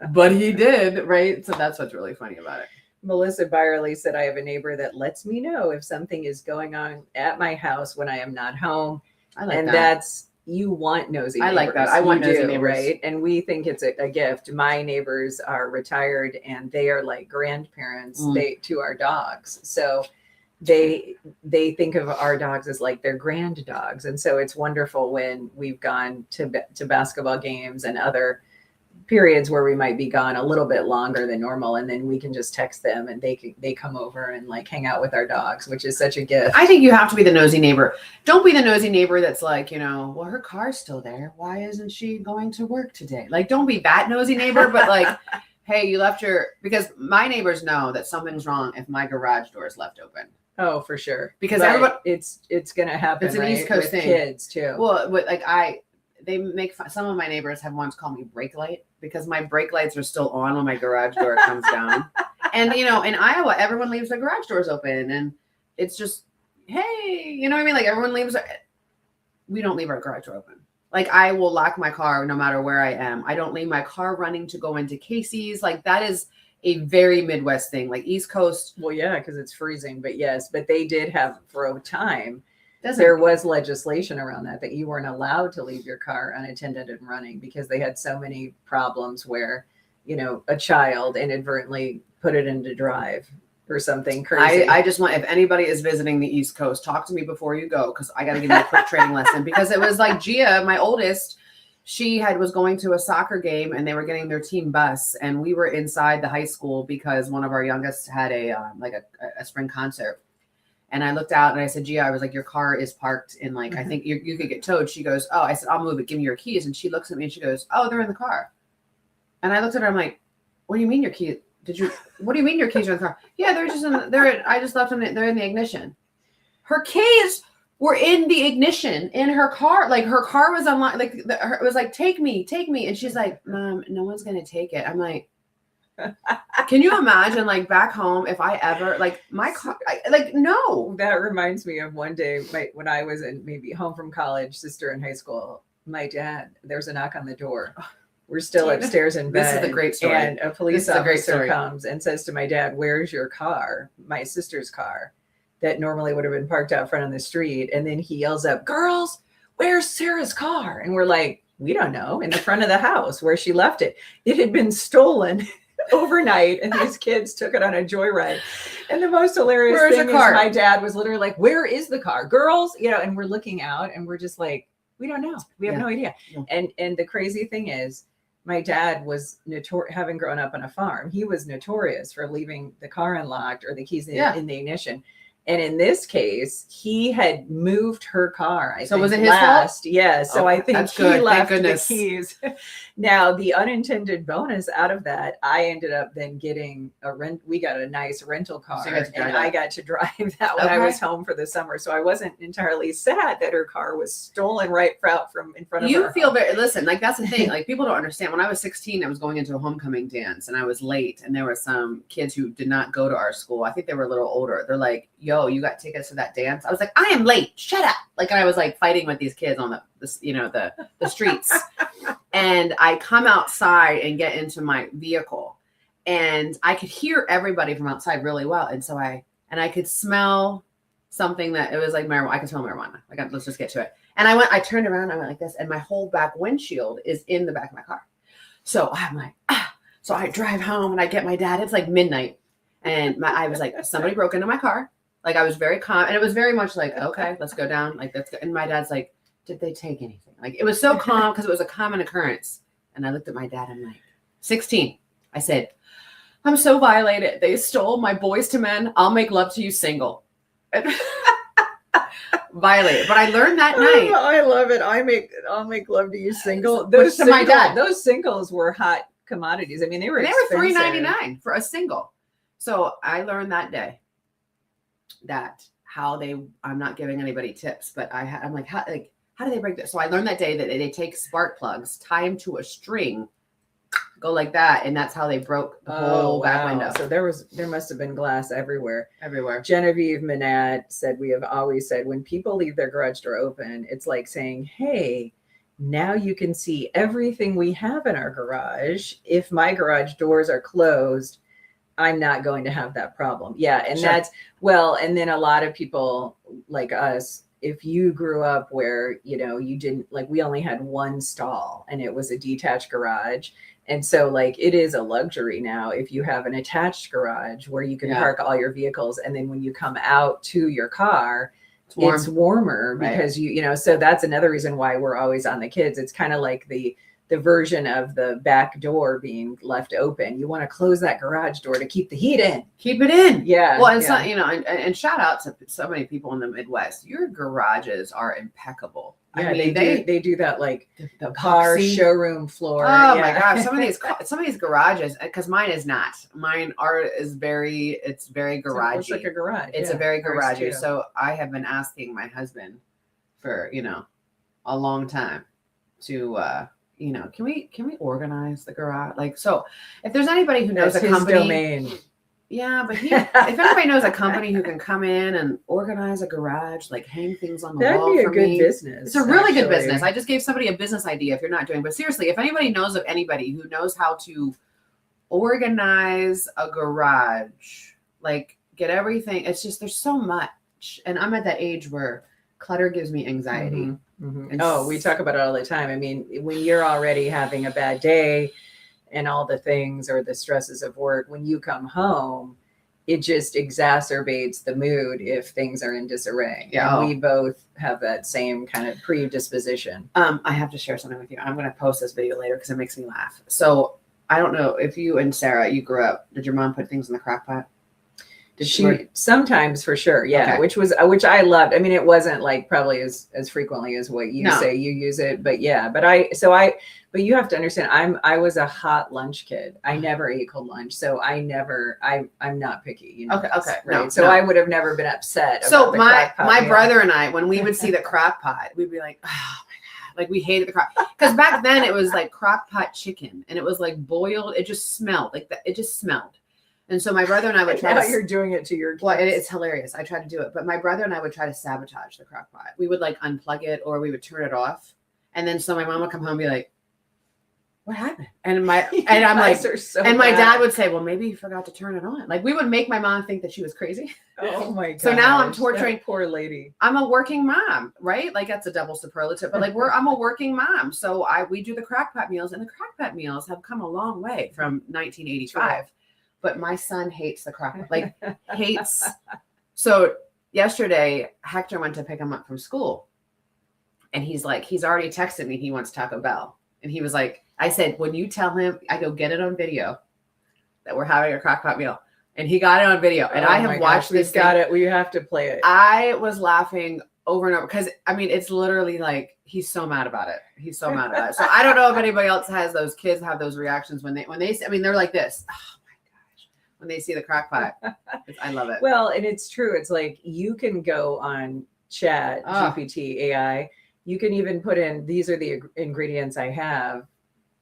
But he did. Right. So that's what's really funny about it. Melissa Byerly said, I have a neighbor that lets me know if something is going on at my house when I am not home. I like and that. That's, you want nosy neighbors. I like that. I want nosy neighbors. Right? And we think it's a gift. My neighbors are retired and they are like grandparents to our dogs. So they think of our dogs as like their grand dogs. And so it's wonderful when we've gone to basketball games and other periods where we might be gone a little bit longer than normal, and then we can just text them and they come over and like hang out with our dogs, which is such a gift. I think you have to be the nosy neighbor. Don't be the nosy neighbor that's like, you know, well, her car's still there, why isn't she going to work today? Like, don't be that nosy neighbor, but like, hey, you left your, because my neighbors know that something's wrong if my garage door is left open. Oh, for sure. Because but everybody, it's gonna happen. It's an right? East Coast with thing. Kids too. Well, they make fun, some of my neighbors have once called me brake light because my brake lights are still on when my garage door comes down. And, you know, in Iowa, everyone leaves their garage doors open and it's just, hey, you know what I mean? Like everyone leaves, we don't leave our garage door open. Like I will lock my car no matter where I am. I don't leave my car running to go into Casey's. Like that is a very Midwest thing, like East Coast. Well, yeah, because it's freezing, but yes, but they did have for a time. There was legislation around that you weren't allowed to leave your car unattended and running because they had so many problems where, you know, a child inadvertently put it into drive or something crazy. I just want, if anybody is visiting the East Coast, talk to me before you go because I got to give you a quick training lesson because it was like Gia, my oldest, she was going to a soccer game and they were getting their team bus and we were inside the high school because one of our youngest had a spring concert. And I looked out and I said, Gia, I was like, your car is parked in like, I think you could get towed. She goes, oh, I said, I'll move it. Give me your keys. And she looks at me and she goes, oh, they're in the car. And I looked at her. I'm like, what do you mean your keys? What do you mean your keys are in the car? Yeah, they're just I just left them. They're in the ignition. Her keys were in the ignition in her car. Like her car was unlocked. Like it was like, take me. And she's like, Mom, no one's going to take it. I'm like, can you imagine like back home if I ever like my car no. That reminds me of one day when I was maybe home from college, sister in high school, my dad, there's a knock on the door. We're still upstairs in bed. This is a great story. And a police officer comes and says to my dad, where's your car? My sister's car that normally would have been parked out front on the street. And then he yells up, girls, where's Sarah's car? And we're like, we don't know, in the front of the house where she left it. It had been stolen overnight and these kids took it on a joyride. And the most hilarious thing is my dad was literally like, where is the car, girls? You know, and we're looking out and we're just like, we don't know, we have no idea. And the crazy thing is my dad was having grown up on a farm, he was notorious for leaving the car unlocked or the keys in the ignition. And in this case, he had moved her car. So was it his fault? Yeah. So I think he left the keys. Now, the unintended bonus out of that, I ended up then getting we got a nice rental car and I got to drive that when I was home for the summer. So I wasn't entirely sad that her car was stolen right out from in front of her. You feel listen, like that's the thing. Like people don't understand. When I was 16, I was going into a homecoming dance and I was late and there were some kids who did not go to our school. I think they were a little older. They're like, yo, yo, you got tickets to that dance. I was like, I am late. Shut up. Like, and I was like fighting with these kids on the streets. And I come outside and get into my vehicle, and I could hear everybody from outside really well. And so I could smell something that it was like marijuana. I could smell marijuana. Like, let's just get to it. And I turned around, I went like this, and my whole back windshield is in the back of my car. So I'm like, so I drive home and I get my dad. It's like midnight. And I was like, somebody broke into my car. Like, I was very calm. And it was very much like, okay, let's go down. Like, let's go. And my dad's like, did they take anything? Like, it was so calm because it was a common occurrence. And I looked at my dad and I'm like, 16. I said, I'm so violated. They stole my Boys to Men. I'll make love to you single. Violated. But I learned that night. Oh, I love it. I'll make love to you single. Which to my dad. Those singles were hot commodities. I mean, they were $3.99 for a single. So I learned that day that I'm not giving anybody tips, but I'm like, how do they break this? So I learned that day that they take spark plugs, tie them to a string, go like that, and that's how they broke the whole back window. So there must have been glass everywhere. Genevieve Manat said, we have always said when people leave their garage door open, it's like saying, hey, now you can see everything we have in our garage. If my garage doors are closed, I'm not going to have that problem. Yeah. And and then a lot of people like us, if you grew up where, you didn't, like, we only had one stall and it was a detached garage. And so, like, it is a luxury now if you have an attached garage where you can park all your vehicles. And then when you come out to your car, it's warmer because so that's another reason why we're always on the kids. It's kind of like the version of the back door being left open. You want to close that garage door to keep the heat in. Keep it in. Yeah. Well, it's not, and shout out to so many people in the Midwest. Your garages are impeccable. Yeah, I mean, they do that, like the car showroom floor. Oh my gosh, some of these garages, because mine is not. Mine is very garagey. It's like a garage. It's a very garagey. So I have been asking my husband for a long time to can we organize the garage? Like, so if there's anybody who knows a company, domain. Yeah, but if anybody knows a company who can come in and organize a garage, like hang things on the wall, that'd be a good business. It's a really good business. I just gave somebody a business idea if you're not doing, but seriously, if anybody knows of anybody who knows how to organize a garage, like get everything, it's just, there's so much. And I'm at that age where clutter gives me anxiety. Mm-hmm. Mm-hmm. Oh, we talk about it all the time. I mean, when you're already having a bad day and all the things or the stresses of work, when you come home, it just exacerbates the mood if things are in disarray. Yeah. And we both have that same kind of predisposition. I have to share something with you. I'm going to post this video later because it makes me laugh. So I don't know if you and Sarah, you grew up, did your mom put things in the crock pot? Sometimes for sure. Yeah. Okay. Which I loved. I mean, it wasn't like probably as frequently as what you say you use it, but yeah, but you have to understand, I was a hot lunch kid. I never ate cold lunch. So I'm not picky, Okay. Right. So I would have never been upset. So my brother and I, when we would see the crock pot, we'd be like, oh my God, like we hated the crock, because back then it was like crock pot chicken and it was like boiled. It just smelled like that. It just smelled. And so my brother and I would try to. You're doing it to your kids. Well, it's hilarious. I tried to do it, but my brother and I would try to sabotage the crock pot. We would like unplug it or we would turn it off. And then so my mom would come home and be like, what happened? And my dad would say, well, maybe you forgot to turn it on. Like we would make my mom think that she was crazy. Oh my God. So now I'm torturing poor lady. I'm a working mom, right? Like that's a double superlative, but like I'm a working mom. So we do the crock pot meals, and the crock pot meals have come a long way from 1985. Sure. But my son hates the crock pot, like hates. So yesterday, Hector went to pick him up from school. And he's already texted me. He wants Taco Bell. And he was like, I said, when you tell him, I go get it on video that we're having a crock pot meal. And he got it on video. And I have watched this. Got it. We have to play it. I was laughing over and over because I mean, it's literally like, he's so mad about it. He's so mad about it. So I don't know if anybody else has those kids have those reactions when they, I mean, they're like this. When they see the crock pot. I love it. Well, and it's true. It's like you can go on Chat GPT AI. You can even put in, these are the ingredients I have.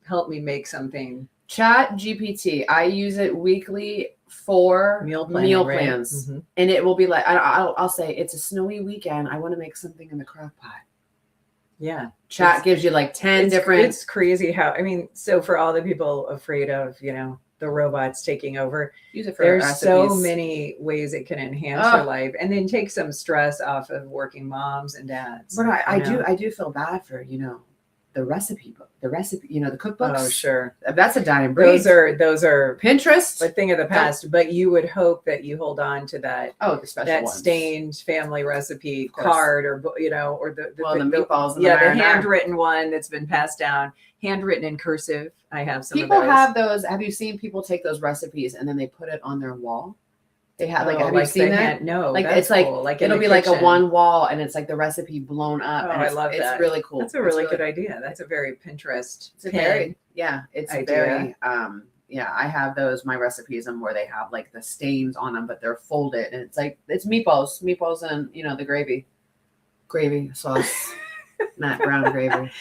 Help me make something. Chat GPT. I use it weekly for meal meal right? plans. Mhm. And it will be like, I'll say, it's a snowy weekend. I want to make something in the crock pot. Yeah. Chat It's- gives you like 10 it's, different. It's crazy how, I mean, so for all the people afraid of, you know, the robots taking over, Use it for there's recipes. so many ways it can enhance Oh. your life and then take some stress off of working moms and dads. But I you know? do feel bad for, you know, the recipe book, the cookbooks. Oh, sure. That's a dying breed. Those are Pinterest. a thing of the past, but you would hope that you hold on to that The special that ones. stained family recipe Of course. card, or you know, or the meatballs and the the marinara. handwritten one that's been passed down, handwritten in cursive. I have some People of those. have those. Have you seen people take those recipes and then they put it on their wall? They have Oh, have you seen the that? No, Like, that's it's like, cool. Like in it'll the be like a kitchen. one wall and it's like the recipe blown up. Oh, and I it's, love that. It's really cool. That's a really good idea. That's a very Pinterest. It's a pin. very it's idea. very I have those, my recipes, and where they have like the stains on them, but they're folded, and it's like it's meatballs and, you know, the gravy sauce, not brown gravy.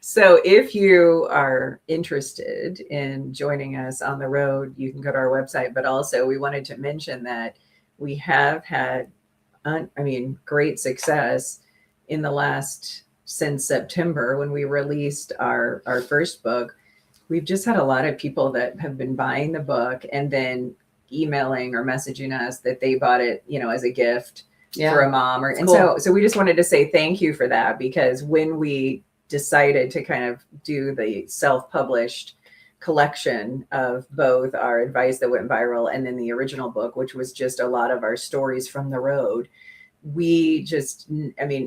So if you are interested in joining us on the road, you can go to our website. But also, we wanted to mention that we have had, great success in the last, since September when we released our first book. We've just had a lot of people that have been buying the book and then emailing or messaging us that they bought it, you know, as a gift for a mom. So we just wanted to say thank you for that, because when we decided to kind of do the self-published collection of both our advice that went viral and then the original book, which was just a lot of our stories from the road, we just,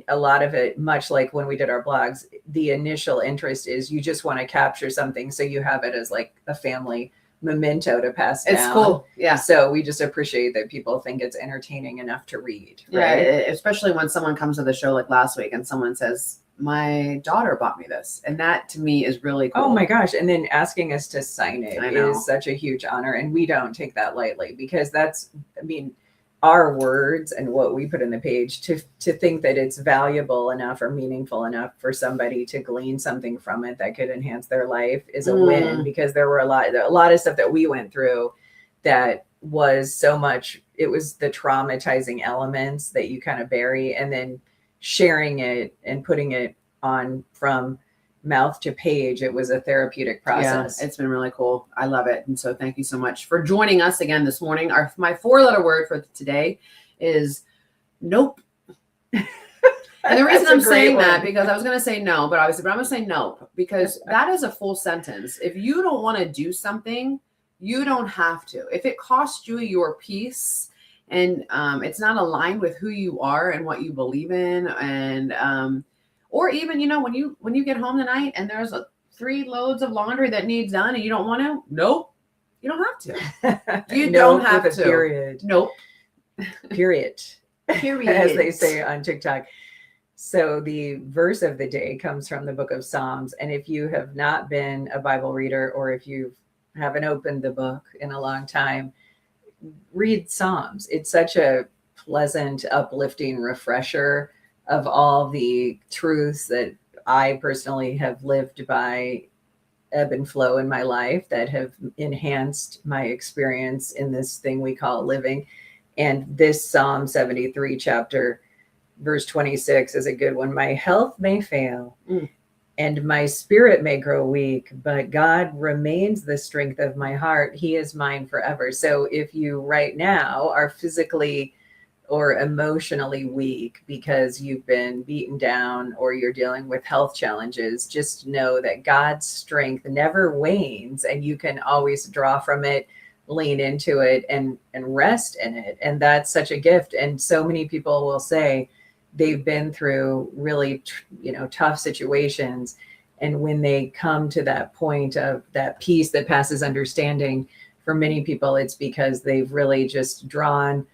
a lot of it, much like when we did our blogs, the initial interest is you just want to capture something so you have it as like a family memento to pass down. It's cool. Yeah. So we just appreciate that people think it's entertaining enough to read. Right? Yeah, especially when someone comes to the show like last week and someone says, my daughter bought me this, and that to me is really cool. Oh my gosh. And then asking us to sign it I know. is such a huge honor. And we don't take that lightly, because that's, our words and what we put in the page, to think that it's valuable enough or meaningful enough for somebody to glean something from it that could enhance their life is a win, because there were a lot of stuff that we went through that was so much, it was the traumatizing elements that you kind of bury, and then sharing it and putting it on from mouth to page, it was a therapeutic process. Yeah, it's been really cool. I love it. And so thank you so much for joining us again this morning. My 4-letter word for today is nope. And the reason I'm saying that, because I was going to say no, but I'm going to say nope, because that is a full sentence. If you don't want to do something, you don't have to. If it costs you your peace and it's not aligned with who you are and what you believe in, and or even, you know, when you get home tonight and there's 3 loads of laundry that needs done and you don't want to, nope, you don't have to. You don't have to. Period. Nope. Period. Period. As they say on TikTok. So the verse of the day comes from the book of Psalms. And if you have not been a Bible reader, or if you haven't opened the book in a long time, read Psalms. It's such a pleasant, uplifting refresher of all the truths that I personally have lived by, ebb and flow in my life, that have enhanced my experience in this thing we call living. And this Psalm 73 chapter, verse 26 is a good one. My health may fail and my spirit may grow weak, but God remains the strength of my heart. He is mine forever. So if you right now are physically or emotionally weak because you've been beaten down or you're dealing with health challenges, just know that God's strength never wanes, and you can always draw from it, lean into it, and rest in it. And that's such a gift. And so many people will say they've been through really, tough situations. And when they come to that point of that peace that passes understanding, for many people, it's because they've really just withdrawn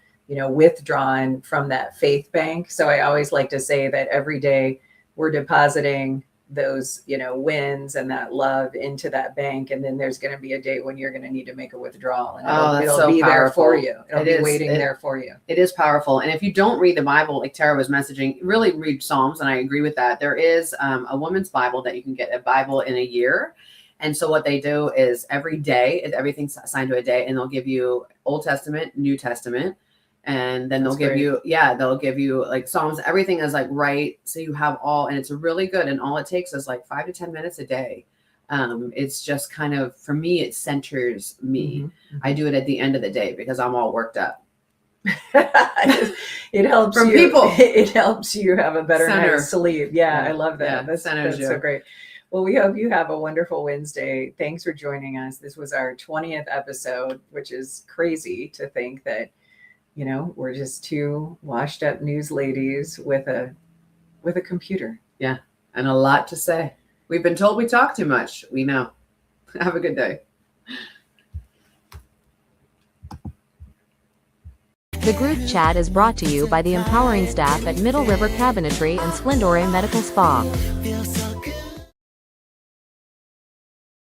from that faith bank. So I always like to say that every day we're depositing those, wins and that love into that bank. And then there's going to be a day when you're going to need to make a withdrawal, and it'll be there for you. It'll be waiting there for you. It is powerful. And if you don't read the Bible, like Tara was messaging, really read Psalms. And I agree with that. There is a woman's Bible that you can get, a Bible in a year. And so what they do is every day, everything's assigned to a day, and they'll give you Old Testament, New Testament, and then they'll give you, they'll give you like Psalms. Everything is like right. So you have all, and it's really good. And all it takes is like 5 to 10 minutes a day. It's just kind of, for me, it centers me. I do it at the end of the day because I'm all worked up. It helps From you. people. It helps you have a better Center. night's sleep. Yeah, Yeah. I love that. Yeah, That's centers you. so great. Well, we hope you have a wonderful Wednesday. Thanks for joining us. This was our 20th episode, which is crazy to think that, you know, we're just two washed up news ladies with a computer. Yeah. And a lot to say. We've been told we talk too much. We know. Have a good day. The group chat is brought to you by the empowering staff at Middle River Cabinetry and Splendore Medical Spa.